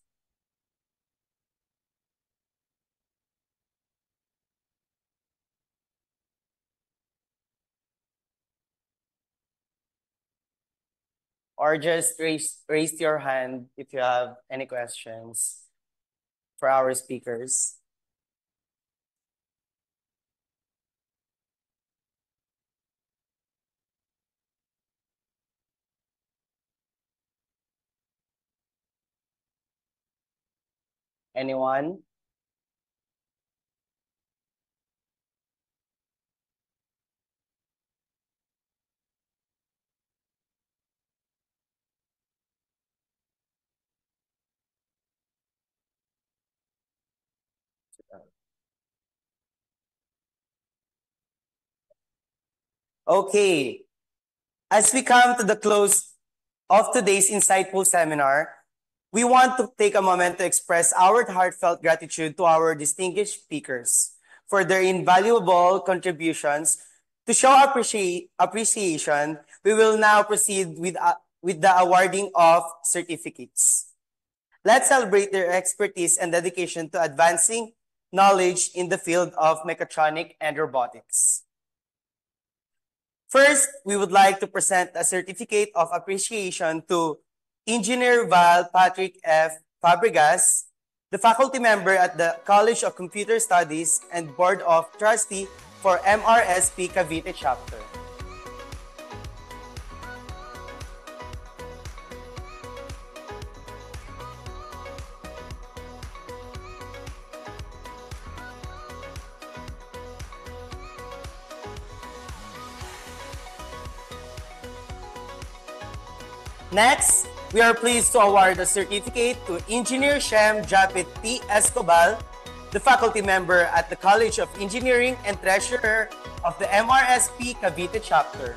Or just raise your hand if you have any questions for our speakers. Anyone? Okay. As we come to the close of today's insightful seminar, we want to take a moment to express our heartfelt gratitude to our distinguished speakers for their invaluable contributions. To show appreciation, we will now proceed with the awarding of certificates. Let's celebrate their expertise and dedication to advancing knowledge in the field of mechatronic and robotics. First, we would like to present a certificate of appreciation to Engineer Val Patrick F. Fabregas, the faculty member at the College of Computer Studies and Board of Trustee for MRSP Cavite Chapter. Next, we are pleased to award a certificate to Engineer Shem Japit P. Escobar, the faculty member at the College of Engineering and treasurer of the MRSP Cavite Chapter.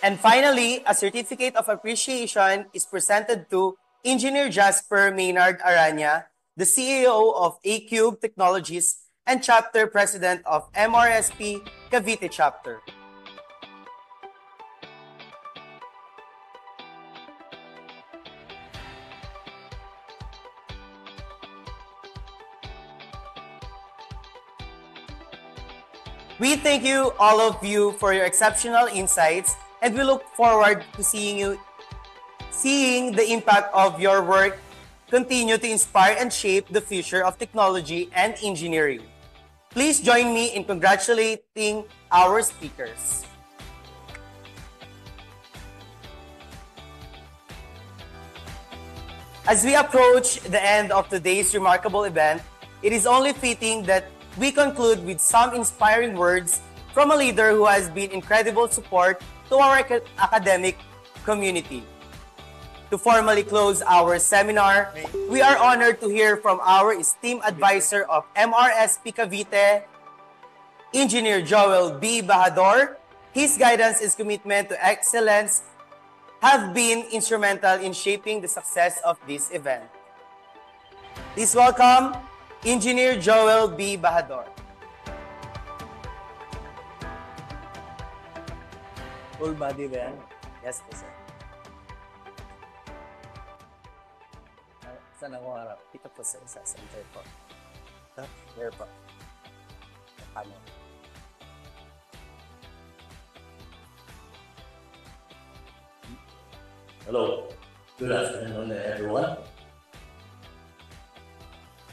And finally, a certificate of appreciation is presented to Engineer Jasper Maynard Aranya, the CEO of A-Cube Technologies and Chapter President of MRSP Cavite Chapter. We thank you, all of you, for your exceptional insights, and we look forward to seeing the impact of your work continue to inspire and shape the future of technology and engineering. Please join me in congratulating our speakers. As we approach the end of today's remarkable event, it is only fitting that we conclude with some inspiring words from a leader who has been incredible support to our academic community. To formally close our seminar, we are honored to hear from our esteemed advisor of MRSP Cavite, Engineer Joel B. Bahador. His guidance and commitment to excellence have been instrumental in shaping the success of this event. Please welcome Engineer Joel B. Bahador. Full body ba yan? Yes po, sir. Saan ako harap? Ito po, sir. Sa center po. There po. Ano? Hello, good afternoon everyone.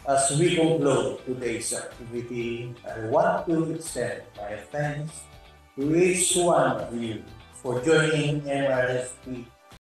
As we conclude today's activity, I want to extend my thanks to each one of you for joining MRSP